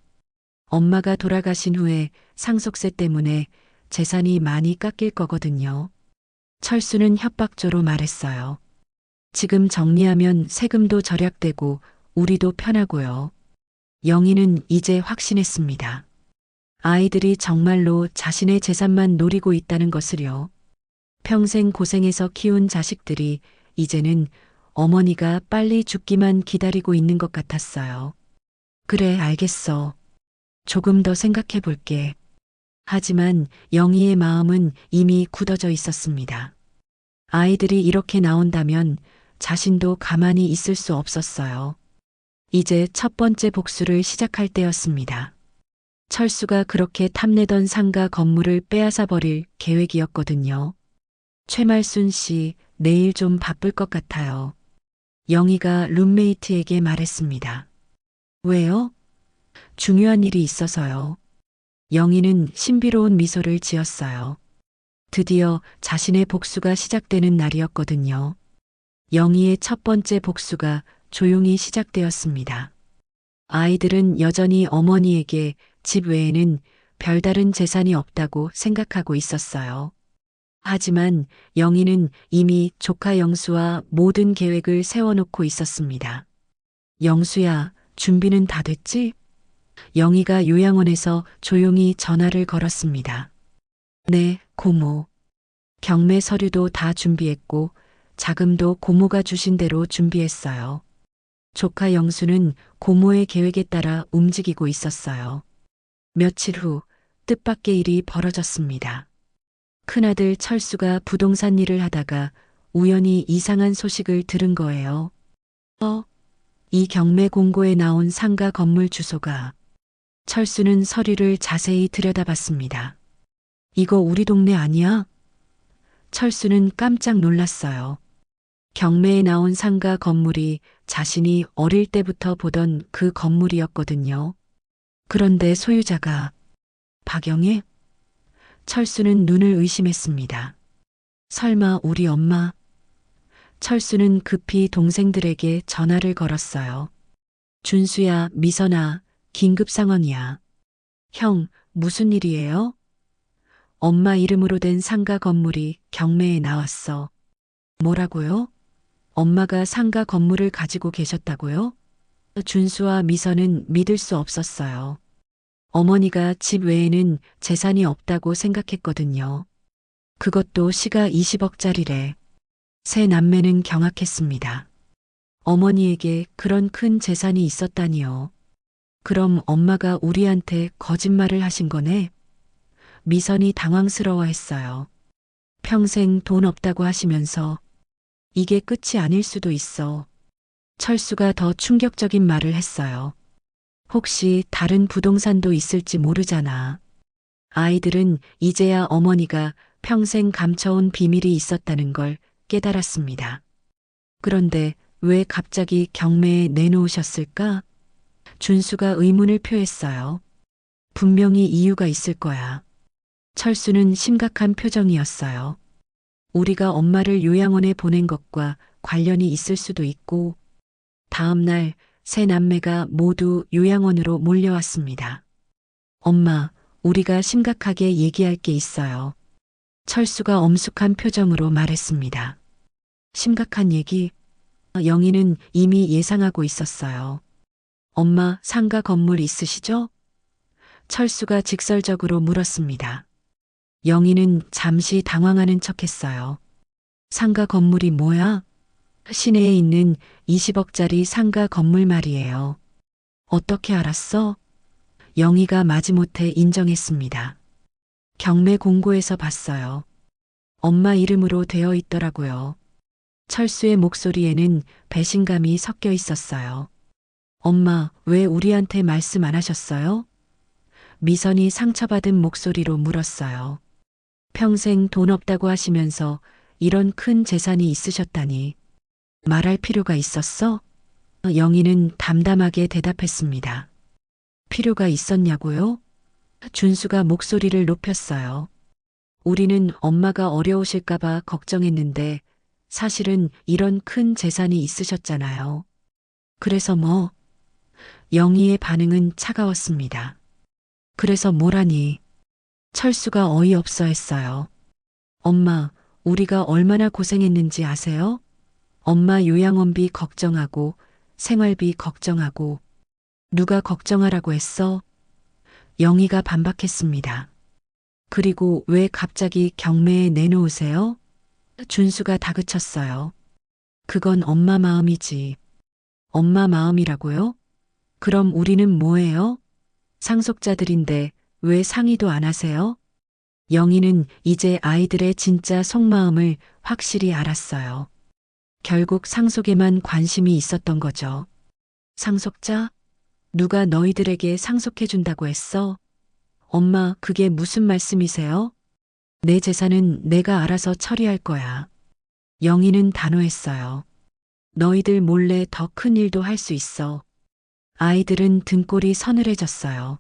엄마가 돌아가신 후에 상속세 때문에 재산이 많이 깎일 거거든요. 철수는 협박조로 말했어요. 지금 정리하면 세금도 절약되고 우리도 편하고요. 영희는 이제 확신했습니다. 아이들이 정말로 자신의 재산만 노리고 있다는 것을요. 평생 고생해서 키운 자식들이 이제는 어머니가 빨리 죽기만 기다리고 있는 것 같았어요. 그래, 알겠어. 조금 더 생각해 볼게. 하지만 영희의 마음은 이미 굳어져 있었습니다. 아이들이 이렇게 나온다면 자신도 가만히 있을 수 없었어요. 이제 첫 번째 복수를 시작할 때였습니다. 철수가 그렇게 탐내던 상가 건물을 빼앗아 버릴 계획이었거든요. 최말순 씨, 내일 좀 바쁠 것 같아요. 영희가 룸메이트에게 말했습니다. 왜요? 중요한 일이 있어서요. 영희는 신비로운 미소를 지었어요. 드디어 자신의 복수가 시작되는 날이었거든요. 영희의 첫 번째 복수가 조용히 시작되었습니다. 아이들은 여전히 어머니에게 집 외에는 별다른 재산이 없다고 생각하고 있었어요. 하지만 영희는 이미 조카 영수와 모든 계획을 세워놓고 있었습니다. 영수야, 준비는 다 됐지? 영희가 요양원에서 조용히 전화를 걸었습니다. 네, 고모. 경매 서류도 다 준비했고 자금도 고모가 주신 대로 준비했어요. 조카 영수는 고모의 계획에 따라 움직이고 있었어요. 며칠 후 뜻밖의 일이 벌어졌습니다. 큰아들 철수가 부동산 일을 하다가 우연히 이상한 소식을 들은 거예요. 이 경매 공고에 나온 상가 건물 주소가. 철수는 서류를 자세히 들여다봤습니다. 이거 우리 동네 아니야? 철수는 깜짝 놀랐어요. 경매에 나온 상가 건물이 자신이 어릴 때부터 보던 그 건물이었거든요. 그런데 소유자가 박영애? 철수는 눈을 의심했습니다. 설마 우리 엄마? 철수는 급히 동생들에게 전화를 걸었어요. 준수야, 미선아, 긴급 상황이야. 형, 무슨 일이에요? 엄마 이름으로 된 상가 건물이 경매에 나왔어. 뭐라고요? 엄마가 상가 건물을 가지고 계셨다고요? 준수와 미선은 믿을 수 없었어요. 어머니가 집 외에는 재산이 없다고 생각했거든요. 그것도 시가 20억짜리래. 세 남매는 경악했습니다. 어머니에게 그런 큰 재산이 있었다니요. 그럼 엄마가 우리한테 거짓말을 하신 거네? 미선이 당황스러워했어요. 평생 돈 없다고 하시면서 이게 끝이 아닐 수도 있어. 철수가 더 충격적인 말을 했어요. 혹시 다른 부동산도 있을지 모르잖아. 아이들은 이제야 어머니가 평생 감춰온 비밀이 있었다는 걸 깨달았습니다. 그런데 왜 갑자기 경매에 내놓으셨을까? 준수가 의문을 표했어요. 분명히 이유가 있을 거야. 철수는 심각한 표정이었어요. 우리가 엄마를 요양원에 보낸 것과 관련이 있을 수도 있고, 다음 날 세 남매가 모두 요양원으로 몰려왔습니다. 엄마, 우리가 심각하게 얘기할 게 있어요. 철수가 엄숙한 표정으로 말했습니다. 심각한 얘기? 영희는 이미 예상하고 있었어요. 엄마, 상가 건물 있으시죠? 철수가 직설적으로 물었습니다. 영희는 잠시 당황하는 척했어요. 상가 건물이 뭐야? 시내에 있는 20억짜리 상가 건물 말이에요. 어떻게 알았어? 영희가 마지못해 인정했습니다. 경매 공고에서 봤어요. 엄마 이름으로 되어 있더라고요. 철수의 목소리에는 배신감이 섞여 있었어요. 엄마, 왜 우리한테 말씀 안 하셨어요? 미선이 상처받은 목소리로 물었어요. 평생 돈 없다고 하시면서 이런 큰 재산이 있으셨다니. 말할 필요가 있었어? 영희는 담담하게 대답했습니다. 필요가 있었냐고요? 준수가 목소리를 높였어요. 우리는 엄마가 어려우실까봐 걱정했는데 사실은 이런 큰 재산이 있으셨잖아요. 그래서 뭐? 영희의 반응은 차가웠습니다. 그래서 뭐라니? 철수가 어이없어 했어요. 엄마, 우리가 얼마나 고생했는지 아세요? 엄마 요양원비 걱정하고 생활비 걱정하고 누가 걱정하라고 했어? 영희가 반박했습니다. 그리고 왜 갑자기 경매에 내놓으세요? 준수가 다그쳤어요. 그건 엄마 마음이지. 엄마 마음이라고요? 그럼 우리는 뭐예요? 상속자들인데 왜 상의도 안 하세요? 영희는 이제 아이들의 진짜 속마음을 확실히 알았어요. 결국 상속에만 관심이 있었던 거죠. 상속자? 누가 너희들에게 상속해준다고 했어? 엄마, 그게 무슨 말씀이세요? 내 재산은 내가 알아서 처리할 거야. 영희는 단호했어요. 너희들 몰래 더 큰 일도 할 수 있어. 아이들은 등골이 서늘해졌어요.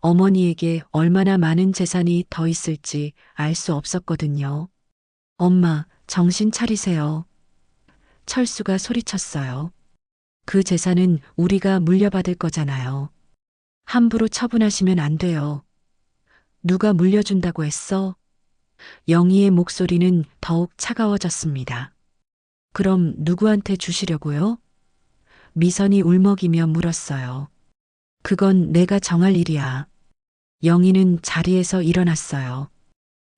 어머니에게 얼마나 많은 재산이 더 있을지 알 수 없었거든요. 엄마, 정신 차리세요. 철수가 소리쳤어요. 그 재산은 우리가 물려받을 거잖아요. 함부로 처분하시면 안 돼요. 누가 물려준다고 했어? 영희의 목소리는 더욱 차가워졌습니다. 그럼 누구한테 주시려고요? 미선이 울먹이며 물었어요. 그건 내가 정할 일이야. 영희는 자리에서 일어났어요.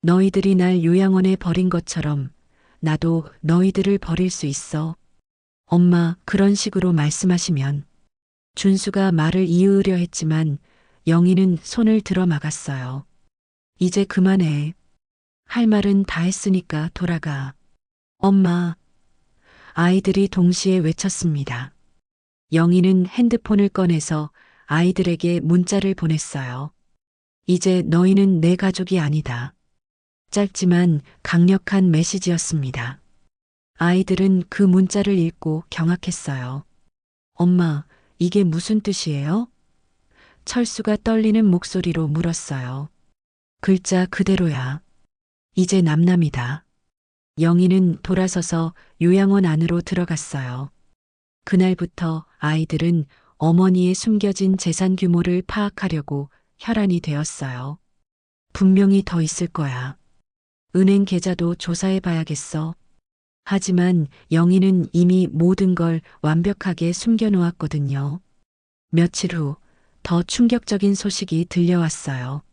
너희들이 날 요양원에 버린 것처럼 나도 너희들을 버릴 수 있어. 엄마, 그런 식으로 말씀하시면. 준수가 말을 이으려 했지만 영희는 손을 들어 막았어요. 이제 그만해. 할 말은 다 했으니까 돌아가. 엄마. 아이들이 동시에 외쳤습니다. 영희는 핸드폰을 꺼내서 아이들에게 문자를 보냈어요. 이제 너희는 내 가족이 아니다. 짧지만 강력한 메시지였습니다. 아이들은 그 문자를 읽고 경악했어요. 엄마, 이게 무슨 뜻이에요? 철수가 떨리는 목소리로 물었어요. 글자 그대로야. 이제 남남이다. 영희는 돌아서서 요양원 안으로 들어갔어요. 그날부터 아이들은 어머니의 숨겨진 재산 규모를 파악하려고 혈안이 되었어요. 분명히 더 있을 거야. 은행 계좌도 조사해 봐야겠어. 하지만 영희는 이미 모든 걸 완벽하게 숨겨놓았거든요. 며칠 후 더 충격적인 소식이 들려왔어요.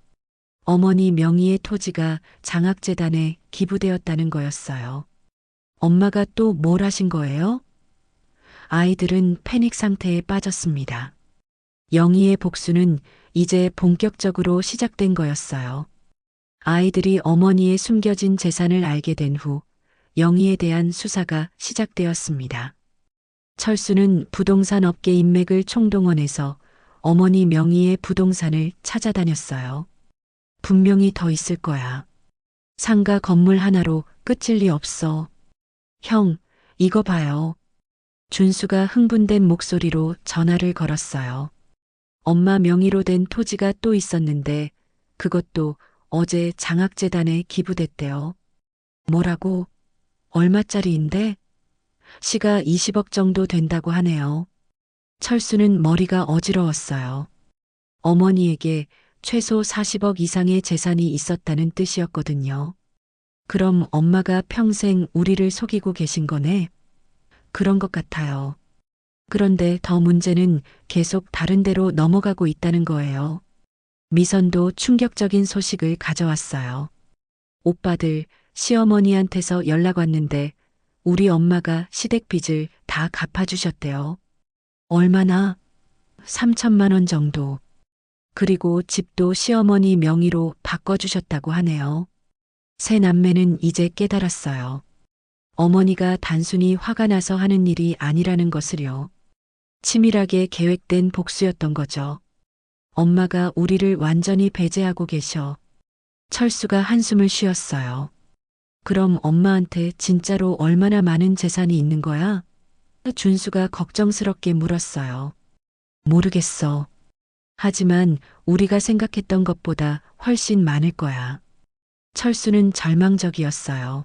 어머니 명의의 토지가 장학재단에 기부되었다는 거였어요. 엄마가 또 뭘 하신 거예요? 아이들은 패닉 상태에 빠졌습니다. 영희의 복수는 이제 본격적으로 시작된 거였어요. 아이들이 어머니의 숨겨진 재산을 알게 된 후 영희에 대한 수사가 시작되었습니다. 철수는 부동산 업계 인맥을 총동원해서 어머니 명의의 부동산을 찾아다녔어요. 분명히 더 있을 거야. 상가 건물 하나로 끝일 리 없어. 형, 이거 봐요. 준수가 흥분된 목소리로 전화를 걸었어요. 엄마 명의로 된 토지가 또 있었는데 그것도 어제 장학재단에 기부됐대요. 뭐라고? 얼마짜리인데? 시가 20억 정도 된다고 하네요. 철수는 머리가 어지러웠어요. 어머니에게 최소 40억 이상의 재산이 있었다는 뜻이었거든요. 그럼 엄마가 평생 우리를 속이고 계신 거네? 그런 것 같아요. 그런데 더 문제는 계속 다른 데로 넘어가고 있다는 거예요. 미선도 충격적인 소식을 가져왔어요. 오빠들, 시어머니한테서 연락 왔는데 우리 엄마가 시댁빚을 다 갚아주셨대요. 얼마나? 3천만 원 정도. 그리고 집도 시어머니 명의로 바꿔주셨다고 하네요. 새 남매는 이제 깨달았어요. 어머니가 단순히 화가 나서 하는 일이 아니라는 것을요. 치밀하게 계획된 복수였던 거죠. 엄마가 우리를 완전히 배제하고 계셔. 철수가 한숨을 쉬었어요. 그럼 엄마한테 진짜로 얼마나 많은 재산이 있는 거야? 준수가 걱정스럽게 물었어요. 모르겠어. 하지만 우리가 생각했던 것보다 훨씬 많을 거야. 철수는 절망적이었어요.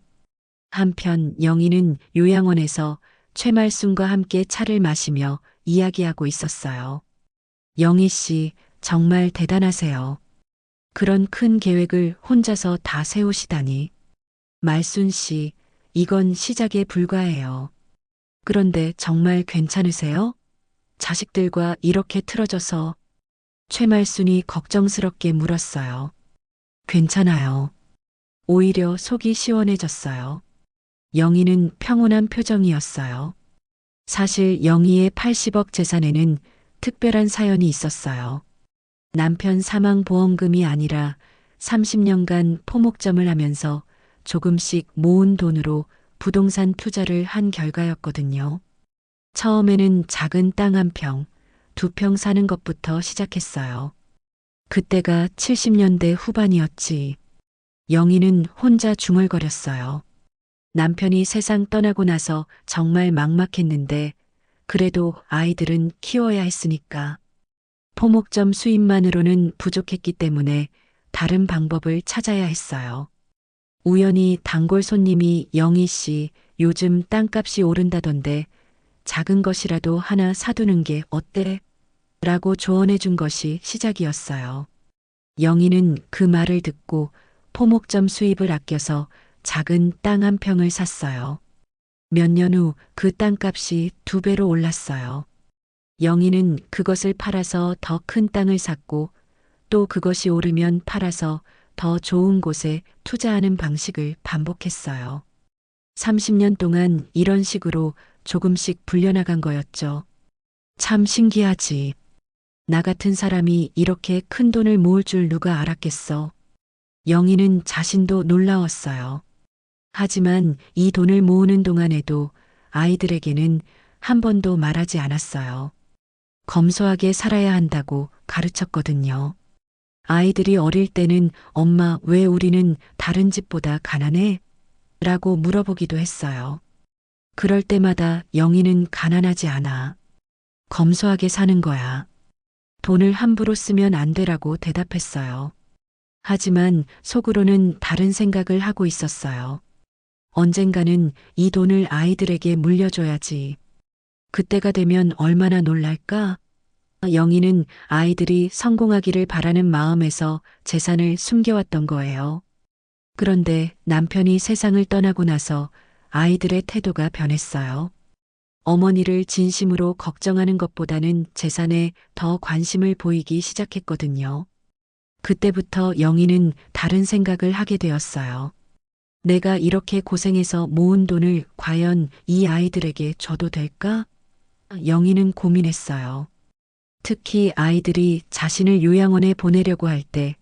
한편 영희는 요양원에서 최말순과 함께 차를 마시며 이야기하고 있었어요. 영희 씨, 정말 대단하세요. 그런 큰 계획을 혼자서 다 세우시다니. 말순 씨, 이건 시작에 불과해요. 그런데 정말 괜찮으세요? 자식들과 이렇게 틀어져서. 최말순이 걱정스럽게 물었어요. 괜찮아요. 오히려 속이 시원해졌어요. 영희는 평온한 표정이었어요. 사실 영희의 80억 재산에는 특별한 사연이 있었어요. 남편 사망 보험금이 아니라 30년간 포목점을 하면서 조금씩 모은 돈으로 부동산 투자를 한 결과였거든요. 처음에는 작은 땅 한 평, 2평 사는 것부터 시작했어요. 그때가 70년대 후반이었지. 영희는 혼자 중얼거렸어요. 남편이 세상 떠나고 나서 정말 막막했는데 그래도 아이들은 키워야 했으니까. 포목점 수입만으로는 부족했기 때문에 다른 방법을 찾아야 했어요. 우연히 단골 손님이 영희 씨 요즘 땅값이 오른다던데 작은 것이라도 하나 사두는 게 어때? 라고 조언해 준 것이 시작이었어요. 영희는 그 말을 듣고 포목점 수입을 아껴서 작은 땅 한 평을 샀어요. 몇 년 후 그 땅값이 2배로 올랐어요. 영희는 그것을 팔아서 더 큰 땅을 샀고 또 그것이 오르면 팔아서 더 좋은 곳에 투자하는 방식을 반복했어요. 30년 동안 이런 식으로 조금씩 불려나간 거였죠. 참 신기하지. 나 같은 사람이 이렇게 큰 돈을 모을 줄 누가 알았겠어. 영희는 자신도 놀라웠어요. 하지만 이 돈을 모으는 동안에도 아이들에게는 한 번도 말하지 않았어요. 검소하게 살아야 한다고 가르쳤거든요. 아이들이 어릴 때는 엄마 왜 우리는 다른 집보다 가난해? 라고 물어보기도 했어요. 그럴 때마다 영희는 가난하지 않아. 검소하게 사는 거야. 돈을 함부로 쓰면 안 되라고 대답했어요. 하지만 속으로는 다른 생각을 하고 있었어요. 언젠가는 이 돈을 아이들에게 물려줘야지. 그때가 되면 얼마나 놀랄까? 영희는 아이들이 성공하기를 바라는 마음에서 재산을 숨겨왔던 거예요. 그런데 남편이 세상을 떠나고 나서 아이들의 태도가 변했어요. 어머니를 진심으로 걱정하는 것보다는 재산에 더 관심을 보이기 시작했거든요. 그때부터 영희는 다른 생각을 하게 되었어요. 내가 이렇게 고생해서 모은 돈을 과연 이 아이들에게 줘도 될까? 영희는 고민했어요. 특히 아이들이 자신을 요양원에 보내려고 할 때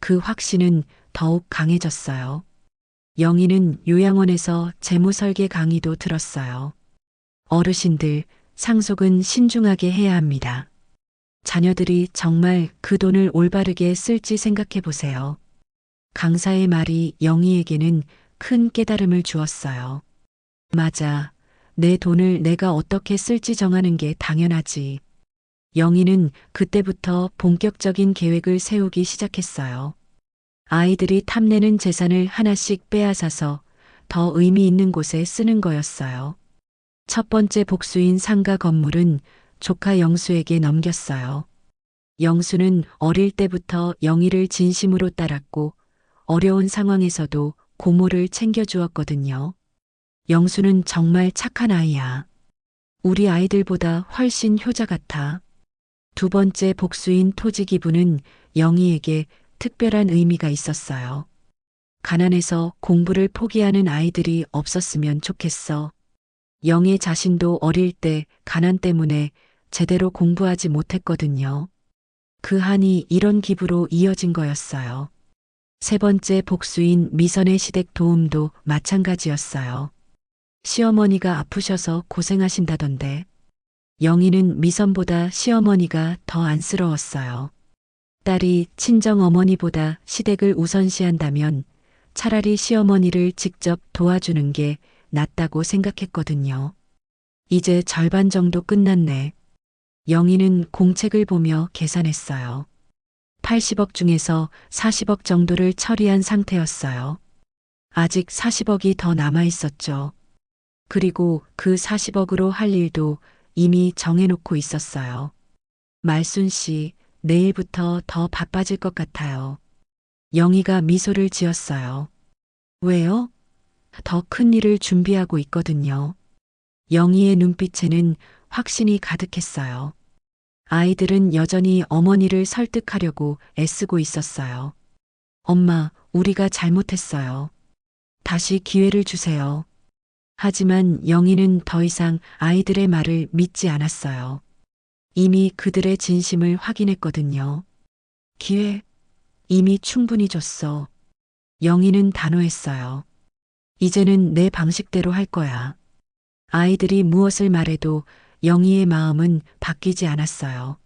그 확신은 더욱 강해졌어요. 영희는 요양원에서 재무설계 강의도 들었어요. 어르신들, 상속은 신중하게 해야 합니다. 자녀들이 정말 그 돈을 올바르게 쓸지 생각해 보세요. 강사의 말이 영희에게는 큰 깨달음을 주었어요. 맞아. 내 돈을 내가 어떻게 쓸지 정하는 게 당연하지. 영희는 그때부터 본격적인 계획을 세우기 시작했어요. 아이들이 탐내는 재산을 하나씩 빼앗아서 더 의미 있는 곳에 쓰는 거였어요. 첫 번째 복수인 상가 건물은 조카 영수에게 넘겼어요. 영수는 어릴 때부터 영희를 진심으로 따랐고 어려운 상황에서도 고모를 챙겨주었거든요. 영수는 정말 착한 아이야. 우리 아이들보다 훨씬 효자 같아. 두 번째 복수인 토지 기부는 영희에게 특별한 의미가 있었어요. 가난해서 공부를 포기하는 아이들이 없었으면 좋겠어. 영희 자신도 어릴 때 가난 때문에 제대로 공부하지 못했거든요. 그 한이 이런 기부로 이어진 거였어요. 세 번째 복수인 미선의 시댁 도움도 마찬가지였어요. 시어머니가 아프셔서 고생하신다던데. 영희는 미선보다 시어머니가 더 안쓰러웠어요. 딸이 친정어머니보다 시댁을 우선시한다면 차라리 시어머니를 직접 도와주는 게 낫다고 생각했거든요. 이제 절반 정도 끝났네. 영희는 공책을 보며 계산했어요. 80억 중에서 40억 정도를 처리한 상태였어요. 아직 40억이 더 남아 있었죠. 그리고 그 40억으로 할 일도 이미 정해놓고 있었어요. 말순 씨, 내일부터 더 바빠질 것 같아요. 영희가 미소를 지었어요. 왜요? 더 큰 일을 준비하고 있거든요. 영희의 눈빛에는 확신이 가득했어요. 아이들은 여전히 어머니를 설득하려고 애쓰고 있었어요. 엄마, 우리가 잘못했어요. 다시 기회를 주세요. 하지만 영희는 더 이상 아이들의 말을 믿지 않았어요. 이미 그들의 진심을 확인했거든요. 기회? 이미 충분히 줬어. 영희는 단호했어요. 이제는 내 방식대로 할 거야. 아이들이 무엇을 말해도 영희의 마음은 바뀌지 않았어요.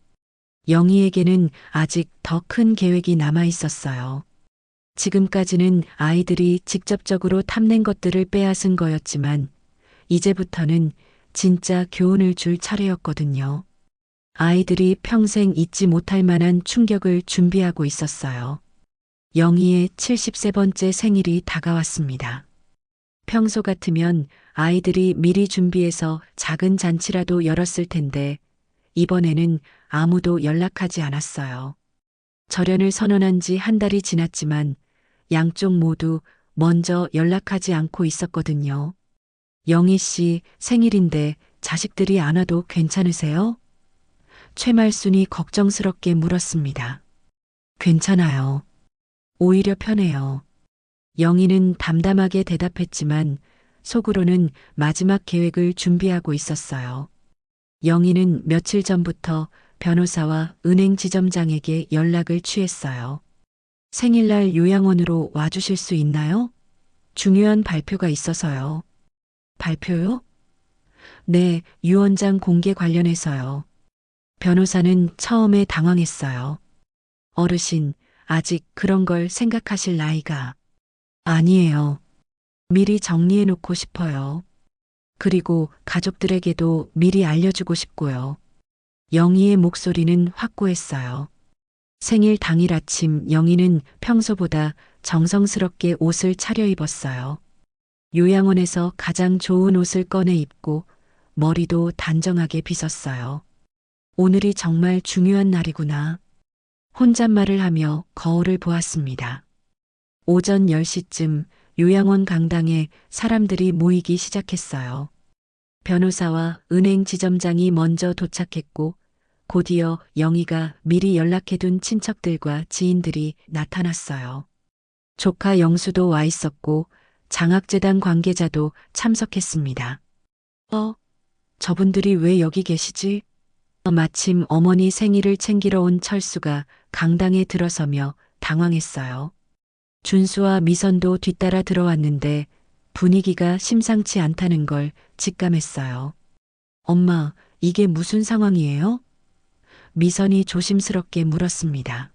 영희에게는 아직 더 큰 계획이 남아 있었어요. 지금까지는 아이들이 직접적으로 탐낸 것들을 빼앗은 거였지만 이제부터는 진짜 교훈을 줄 차례였거든요. 아이들이 평생 잊지 못할 만한 충격을 준비하고 있었어요. 영희의 73번째 생일이 다가왔습니다. 평소 같으면 아이들이 미리 준비해서 작은 잔치라도 열었을 텐데 이번에는 아무도 연락하지 않았어요. 절연을 선언한 지 한 달이 지났지만 양쪽 모두 먼저 연락하지 않고 있었거든요. 영희 씨 생일인데 자식들이 안 와도 괜찮으세요? 최말순이 걱정스럽게 물었습니다. 괜찮아요. 오히려 편해요. 영희는 담담하게 대답했지만 속으로는 마지막 계획을 준비하고 있었어요. 영희는 며칠 전부터 변호사와 은행 지점장에게 연락을 취했어요. 생일날 요양원으로 와주실 수 있나요? 중요한 발표가 있어서요. 발표요? 네, 유언장 공개 관련해서요. 변호사는 처음에 당황했어요. 어르신, 아직 그런 걸 생각하실 나이가 아니에요. 미리 정리해 놓고 싶어요. 그리고 가족들에게도 미리 알려주고 싶고요. 영희의 목소리는 확고했어요. 생일 당일 아침 영희는 평소보다 정성스럽게 옷을 차려입었어요. 요양원에서 가장 좋은 옷을 꺼내 입고 머리도 단정하게 빗었어요. 오늘이 정말 중요한 날이구나. 혼잣말을 하며 거울을 보았습니다. 오전 10시쯤 요양원 강당에 사람들이 모이기 시작했어요. 변호사와 은행 지점장이 먼저 도착했고 곧이어 영희가 미리 연락해둔 친척들과 지인들이 나타났어요. 조카 영수도 와 있었고 장학재단 관계자도 참석했습니다. 저분들이 왜 여기 계시지? 마침 어머니 생일을 챙기러 온 철수가 강당에 들어서며 당황했어요. 준수와 미선도 뒤따라 들어왔는데 분위기가 심상치 않다는 걸 직감했어요. 엄마, 이게 무슨 상황이에요? 미선이 조심스럽게 물었습니다.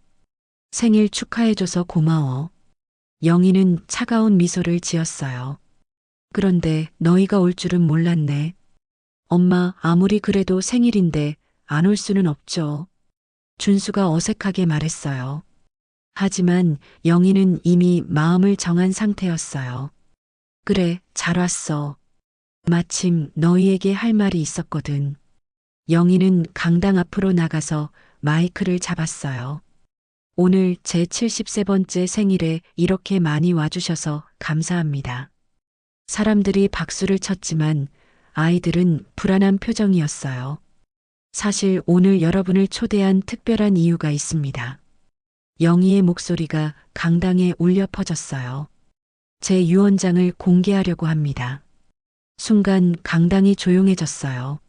생일 축하해줘서 고마워. 영희는 차가운 미소를 지었어요. 그런데 너희가 올 줄은 몰랐네. 엄마, 아무리 그래도 생일인데 안 올 수는 없죠. 준수가 어색하게 말했어요. 하지만 영희는 이미 마음을 정한 상태였어요. 그래, 잘 왔어. 마침 너희에게 할 말이 있었거든. 영희는 강당 앞으로 나가서 마이크를 잡았어요. 오늘 제 73번째 생일에 이렇게 많이 와주셔서 감사합니다. 사람들이 박수를 쳤지만 아이들은 불안한 표정이었어요. 사실 오늘 여러분을 초대한 특별한 이유가 있습니다. 영희의 목소리가 강당에 울려 퍼졌어요. 제 유언장을 공개하려고 합니다. 순간 강당이 조용해졌어요.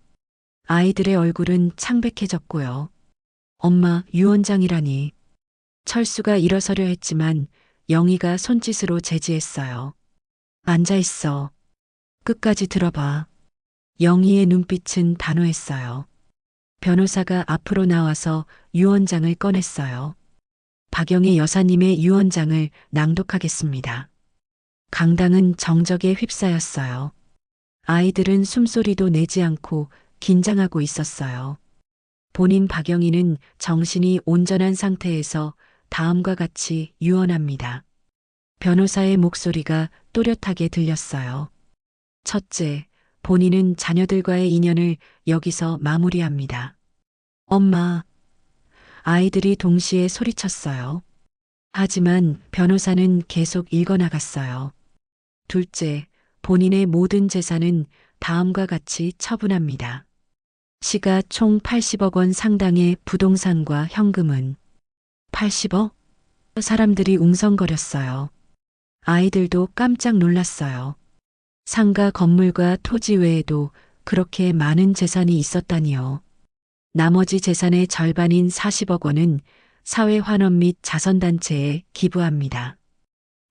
아이들의 얼굴은 창백해졌고요. 엄마, 유언장이라니. 철수가 일어서려 했지만 영희가 손짓으로 제지했어요. 앉아 있어. 끝까지 들어봐. 영희의 눈빛은 단호했어요. 변호사가 앞으로 나와서 유언장을 꺼냈어요. 박영애 여사님의 유언장을 낭독하겠습니다. 강당은 정적에 휩싸였어요. 아이들은 숨소리도 내지 않고 긴장하고 있었어요. 본인 박영희는 정신이 온전한 상태에서 다음과 같이 유언합니다. 변호사의 목소리가 또렷하게 들렸어요. 첫째, 본인은 자녀들과의 인연을 여기서 마무리합니다. 엄마. 아이들이 동시에 소리쳤어요. 하지만 변호사는 계속 읽어나갔어요. 둘째, 본인의 모든 재산은 다음과 같이 처분합니다. 시가 총 80억 원 상당의 부동산과 현금은 80억? 사람들이 웅성거렸어요. 아이들도 깜짝 놀랐어요. 상가 건물과 토지 외에도 그렇게 많은 재산이 있었다니요. 나머지 재산의 절반인 40억 원은 사회환원 및 자선단체에 기부합니다.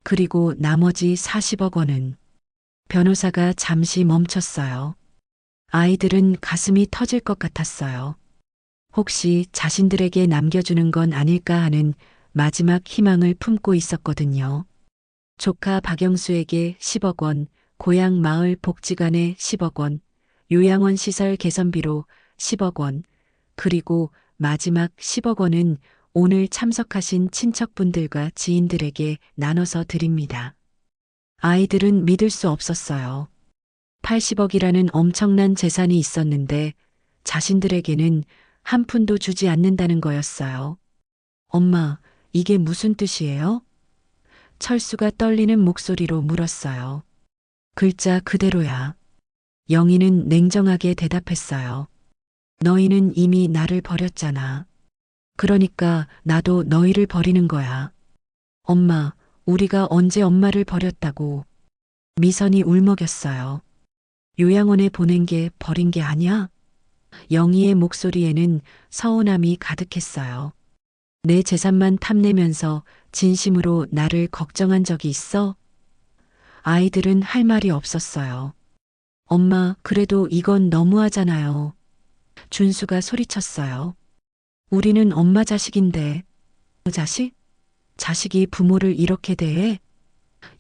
그리고 나머지 40억 원은 변호사가 잠시 멈췄어요. 아이들은 가슴이 터질 것 같았어요. 혹시 자신들에게 남겨주는 건 아닐까 하는 마지막 희망을 품고 있었거든요. 조카 박영수에게 10억 원, 고향 마을 복지관에 10억 원, 요양원 시설 개선비로 10억 원, 그리고 마지막 10억 원은 오늘 참석하신 친척분들과 지인들에게 나눠서 드립니다. 아이들은 믿을 수 없었어요. 80억이라는 엄청난 재산이 있었는데 자신들에게는 한 푼도 주지 않는다는 거였어요. 엄마, 이게 무슨 뜻이에요? 철수가 떨리는 목소리로 물었어요. 글자 그대로야. 영희는 냉정하게 대답했어요. 너희는 이미 나를 버렸잖아. 그러니까 나도 너희를 버리는 거야. 엄마, 우리가 언제 엄마를 버렸다고. 미선이 울먹였어요. 요양원에 보낸 게 버린 게 아니야? 영희의 목소리에는 서운함이 가득했어요. 내 재산만 탐내면서 진심으로 나를 걱정한 적이 있어? 아이들은 할 말이 없었어요. 엄마, 그래도 이건 너무하잖아요. 준수가 소리쳤어요. 우리는 엄마 자식인데. 자식? 자식이 부모를 이렇게 대해?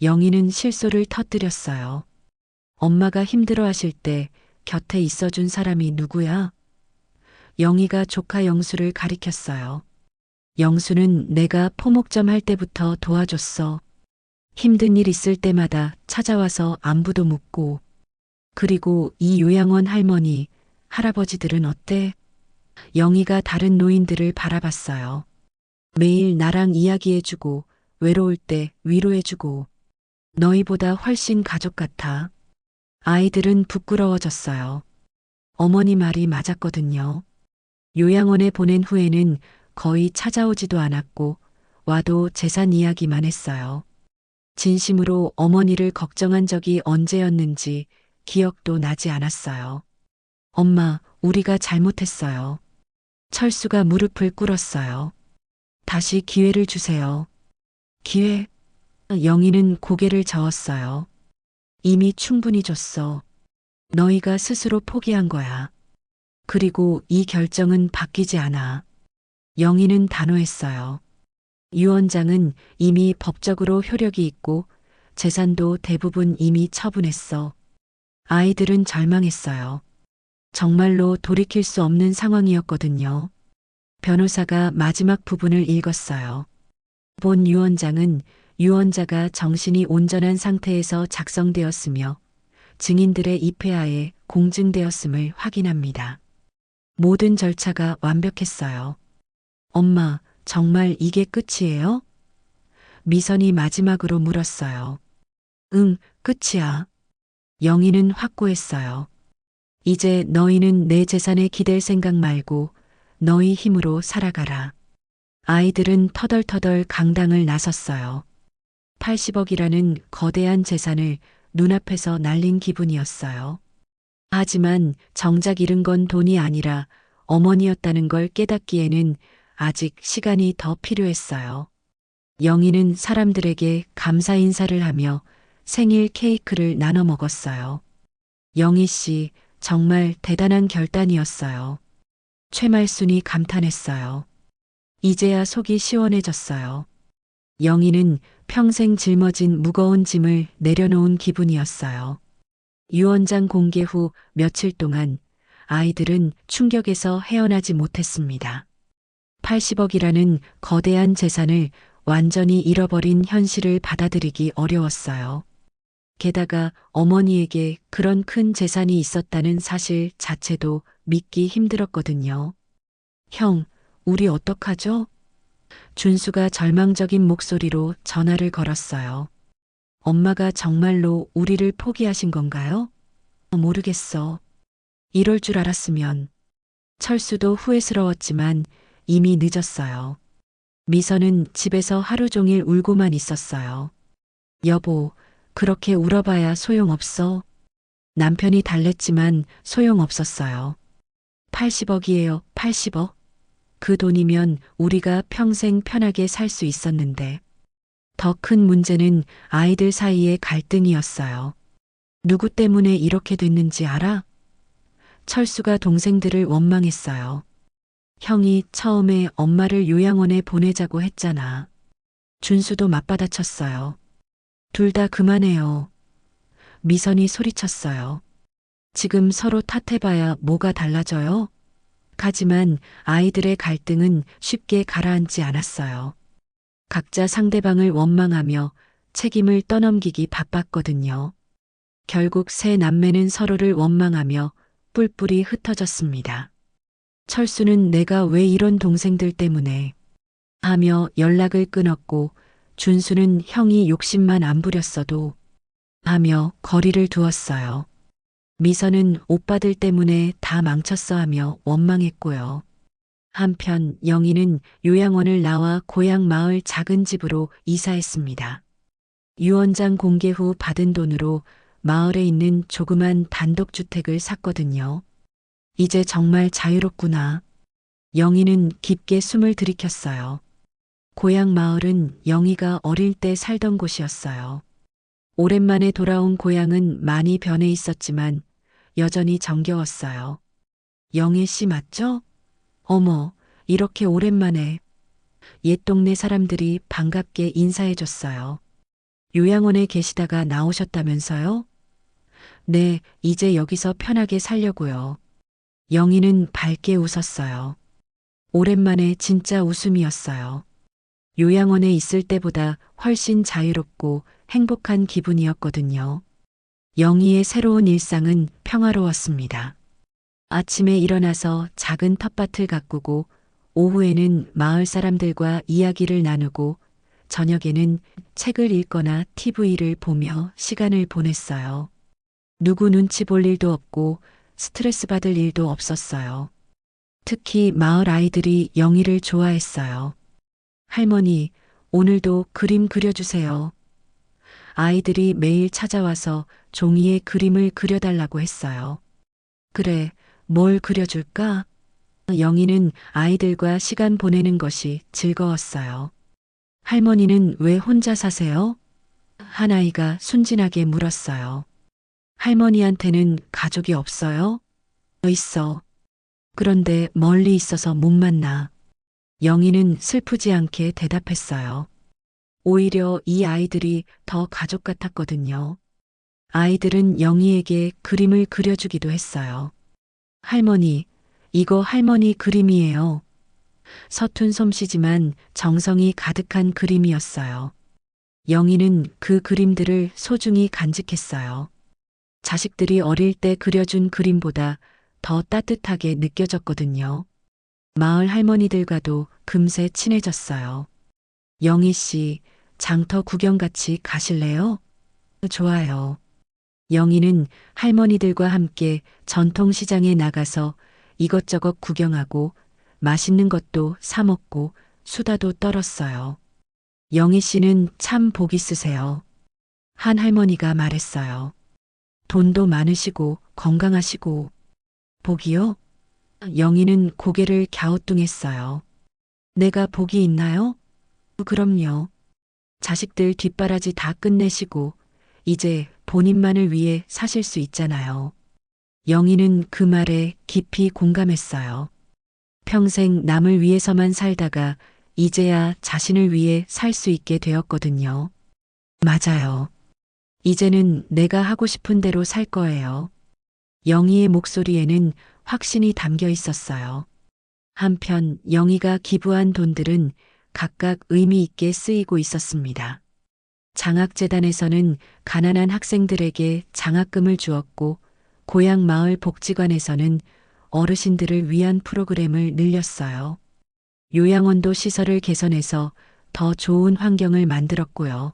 영희는 실소를 터뜨렸어요. 엄마가 힘들어 하실 때 곁에 있어준 사람이 누구야? 영희가 조카 영수를 가리켰어요. 영수는 내가 포목점 할 때부터 도와줬어. 힘든 일 있을 때마다 찾아와서 안부도 묻고. 그리고 이 요양원 할머니, 할아버지들은 어때? 영희가 다른 노인들을 바라봤어요. 매일 나랑 이야기해주고, 외로울 때 위로해주고, 너희보다 훨씬 가족 같아. 아이들은 부끄러워졌어요. 어머니 말이 맞았거든요. 요양원에 보낸 후에는 거의 찾아오지도 않았고, 와도 재산 이야기만 했어요. 진심으로 어머니를 걱정한 적이 언제였는지 기억도 나지 않았어요. 엄마, 우리가 잘못했어요. 철수가 무릎을 꿇었어요. 다시 기회를 주세요. 기회? 영희는 고개를 저었어요. 이미 충분히 줬어. 너희가 스스로 포기한 거야. 그리고 이 결정은 바뀌지 않아. 영희는 단호했어요. 유언장은 이미 법적으로 효력이 있고 재산도 대부분 이미 처분했어. 아이들은 절망했어요. 정말로 돌이킬 수 없는 상황이었거든요. 변호사가 마지막 부분을 읽었어요. 본 유언장은 유언자가 정신이 온전한 상태에서 작성되었으며 증인들의 입회하에 공증되었음을 확인합니다. 모든 절차가 완벽했어요. 엄마, 정말 이게 끝이에요? 미선이 마지막으로 물었어요. 응, 끝이야. 영희는 확고했어요. 이제 너희는 내 재산에 기댈 생각 말고 너희 힘으로 살아가라. 아이들은 터덜터덜 강당을 나섰어요. 80억이라는 거대한 재산을 눈앞에서 날린 기분이었어요. 하지만 정작 잃은 건 돈이 아니라 어머니였다는 걸 깨닫기에는 아직 시간이 더 필요했어요. 영희는 사람들에게 감사 인사를 하며 생일 케이크를 나눠 먹었어요. 영희 씨, 정말 대단한 결단이었어요. 최말순이 감탄했어요. 이제야 속이 시원해졌어요. 영희는 평생 짊어진 무거운 짐을 내려놓은 기분이었어요. 유언장 공개 후 며칠 동안 아이들은 충격에서 헤어나지 못했습니다. 80억이라는 거대한 재산을 완전히 잃어버린 현실을 받아들이기 어려웠어요. 게다가 어머니에게 그런 큰 재산이 있었다는 사실 자체도 믿기 힘들었거든요. 형, 우리 어떡하죠? 준수가 절망적인 목소리로 전화를 걸었어요. 엄마가 정말로 우리를 포기하신 건가요? 모르겠어. 이럴 줄 알았으면. 철수도 후회스러웠지만 이미 늦었어요. 미선은 집에서 하루 종일 울고만 있었어요. 여보, 그렇게 울어봐야 소용없어. 남편이 달랬지만 소용없었어요. 80억이에요, 80억. 그 돈이면 우리가 평생 편하게 살 수 있었는데. 더 큰 문제는 아이들 사이의 갈등이었어요. 누구 때문에 이렇게 됐는지 알아? 철수가 동생들을 원망했어요. 형이 처음에 엄마를 요양원에 보내자고 했잖아. 준수도 맞받아쳤어요. 둘 다 그만해요. 미선이 소리쳤어요. 지금 서로 탓해봐야 뭐가 달라져요? 하지만 아이들의 갈등은 쉽게 가라앉지 않았어요. 각자 상대방을 원망하며 책임을 떠넘기기 바빴거든요. 결국 세 남매는 서로를 원망하며 뿔뿔이 흩어졌습니다. 철수는 내가 왜 이런 동생들 때문에 하며 연락을 끊었고, 준수는 형이 욕심만 안 부렸어도 하며 거리를 두었어요. 미선은 오빠들 때문에 다 망쳤어 하며 원망했고요. 한편 영희는 요양원을 나와 고향 마을 작은 집으로 이사했습니다. 유언장 공개 후 받은 돈으로 마을에 있는 조그만 단독주택을 샀거든요. 이제 정말 자유롭구나. 영희는 깊게 숨을 들이켰어요. 고향 마을은 영희가 어릴 때 살던 곳이었어요. 오랜만에 돌아온 고향은 많이 변해 있었지만 여전히 정겨웠어요. 영희 씨 맞죠? 어머, 이렇게 오랜만에. 옛 동네 사람들이 반갑게 인사해줬어요. 요양원에 계시다가 나오셨다면서요? 네, 이제 여기서 편하게 살려고요. 영희는 밝게 웃었어요. 오랜만에 진짜 웃음이었어요. 요양원에 있을 때보다 훨씬 자유롭고 행복한 기분이었거든요. 영희의 새로운 일상은 평화로웠습니다. 아침에 일어나서 작은 텃밭을 가꾸고, 오후에는 마을 사람들과 이야기를 나누고, 저녁에는 책을 읽거나 TV를 보며 시간을 보냈어요. 누구 눈치 볼 일도 없고 스트레스 받을 일도 없었어요. 특히 마을 아이들이 영희를 좋아했어요. 할머니, 오늘도 그림 그려주세요. 아이들이 매일 찾아와서 종이에 그림을 그려달라고 했어요. 그래, 뭘 그려줄까? 영희는 아이들과 시간 보내는 것이 즐거웠어요. 할머니는 왜 혼자 사세요? 한 아이가 순진하게 물었어요. 할머니한테는 가족이 없어요? 있어. 그런데 멀리 있어서 못 만나. 영희는 슬프지 않게 대답했어요. 오히려 이 아이들이 더 가족 같았거든요. 아이들은 영희에게 그림을 그려주기도 했어요. 할머니, 이거 할머니 그림이에요. 서툰 솜씨지만 정성이 가득한 그림이었어요. 영희는 그 그림들을 소중히 간직했어요. 자식들이 어릴 때 그려준 그림보다 더 따뜻하게 느껴졌거든요. 마을 할머니들과도 금세 친해졌어요. 영희 씨, 장터 구경 같이 가실래요? 좋아요. 영희는 할머니들과 함께 전통시장에 나가서 이것저것 구경하고 맛있는 것도 사 먹고 수다도 떨었어요. 영희 씨는 참 복 있으세요. 한 할머니가 말했어요. 돈도 많으시고 건강하시고. 복이요? 영희는 고개를 갸우뚱했어요. 내가 복이 있나요? 그럼요. 자식들 뒷바라지 다 끝내시고 이제 본인만을 위해 사실 수 있잖아요. 영희는 그 말에 깊이 공감했어요. 평생 남을 위해서만 살다가 이제야 자신을 위해 살 수 있게 되었거든요. 맞아요. 이제는 내가 하고 싶은 대로 살 거예요. 영희의 목소리에는 확신이 담겨 있었어요. 한편 영희가 기부한 돈들은 각각 의미 있게 쓰이고 있었습니다. 장학재단에서는 가난한 학생들에게 장학금을 주었고, 고향 마을 복지관에서는 어르신들을 위한 프로그램을 늘렸어요. 요양원도 시설을 개선해서 더 좋은 환경을 만들었고요.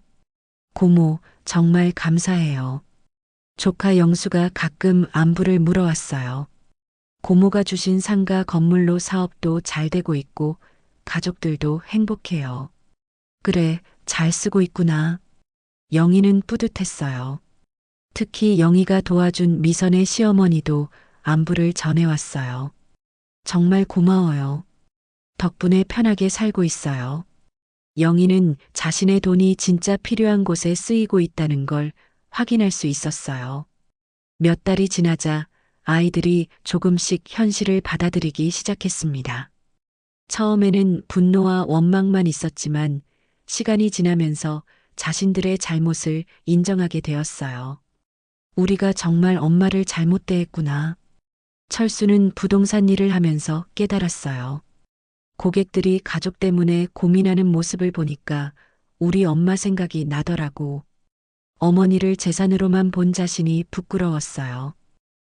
고모, 정말 감사해요. 조카 영수가 가끔 안부를 물어왔어요. 고모가 주신 상가 건물로 사업도 잘 되고 있고 가족들도 행복해요. 그래, 잘 쓰고 있구나. 영희는 뿌듯했어요. 특히 영희가 도와준 미선의 시어머니도 안부를 전해왔어요. 정말 고마워요. 덕분에 편하게 살고 있어요. 영희는 자신의 돈이 진짜 필요한 곳에 쓰이고 있다는 걸 확인할 수 있었어요. 몇 달이 지나자 아이들이 조금씩 현실을 받아들이기 시작했습니다. 처음에는 분노와 원망만 있었지만 시간이 지나면서 자신들의 잘못을 인정하게 되었어요. 우리가 정말 엄마를 잘못 대했구나. 철수는 부동산 일을 하면서 깨달았어요. 고객들이 가족 때문에 고민하는 모습을 보니까 우리 엄마 생각이 나더라고. 어머니를 재산으로만 본 자신이 부끄러웠어요.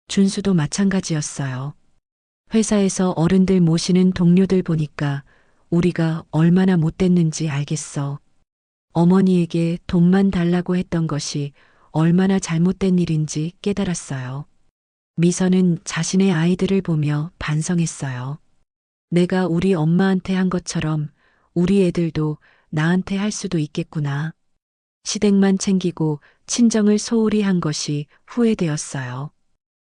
준수도 마찬가지였어요. 회사에서 어른들 모시는 동료들 보니까 우리가 얼마나 못됐는지 알겠어. 어머니에게 돈만 달라고 했던 것이 얼마나 잘못된 일인지 깨달았어요. 미선은 자신의 아이들을 보며 반성했어요. 내가 우리 엄마한테 한 것처럼 우리 애들도 나한테 할 수도 있겠구나. 시댁만 챙기고 친정을 소홀히 한 것이 후회되었어요.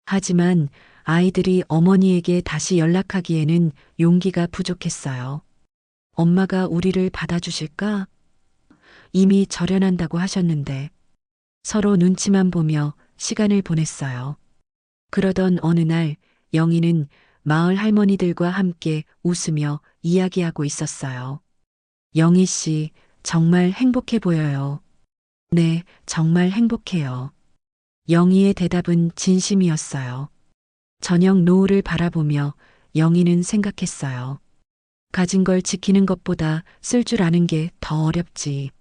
하지만 아이들이 어머니에게 다시 연락하기에는 용기가 부족했어요. 엄마가 우리를 받아주실까? 이미 절연한다고 하셨는데 서로 눈치만 보며 시간을 보냈어요. 그러던 어느 날 영희는 마을 할머니들과 함께 웃으며 이야기하고 있었어요. 영희 씨, 정말 행복해 보여요. 네, 정말 행복해요. 영희의 대답은 진심이었어요. 저녁 노을을 바라보며 영희는 생각했어요. 가진 걸 지키는 것보다 쓸 줄 아는 게 더 어렵지.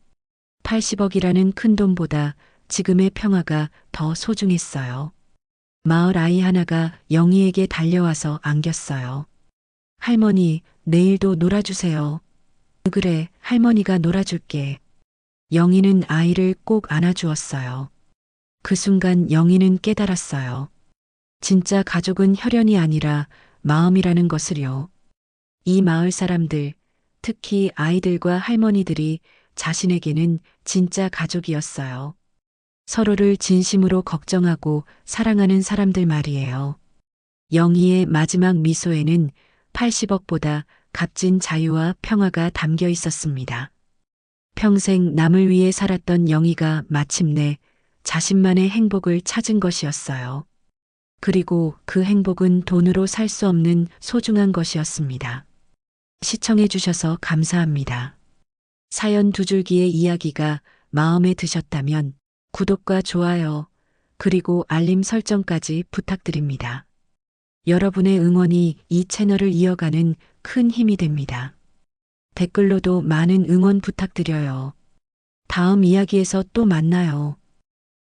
80억이라는 큰 돈보다 지금의 평화가 더 소중했어요. 마을 아이 하나가 영희에게 달려와서 안겼어요. 할머니, 내일도 놀아주세요. 그래, 할머니가 놀아줄게. 영희는 아이를 꼭 안아주었어요. 그 순간 영희는 깨달았어요. 진짜 가족은 혈연이 아니라 마음이라는 것을요. 이 마을 사람들, 특히 아이들과 할머니들이 자신에게는 진짜 가족이었어요. 서로를 진심으로 걱정하고 사랑하는 사람들 말이에요. 영희의 마지막 미소에는 80억보다 값진 자유와 평화가 담겨 있었습니다. 평생 남을 위해 살았던 영희가 마침내 자신만의 행복을 찾은 것이었어요. 그리고 그 행복은 돈으로 살 수 없는 소중한 것이었습니다. 시청해 주셔서 감사합니다. 사연 두 줄기의 이야기가 마음에 드셨다면 구독과 좋아요, 그리고 알림 설정까지 부탁드립니다. 여러분의 응원이 이 채널을 이어가는 큰 힘이 됩니다. 댓글로도 많은 응원 부탁드려요. 다음 이야기에서 또 만나요.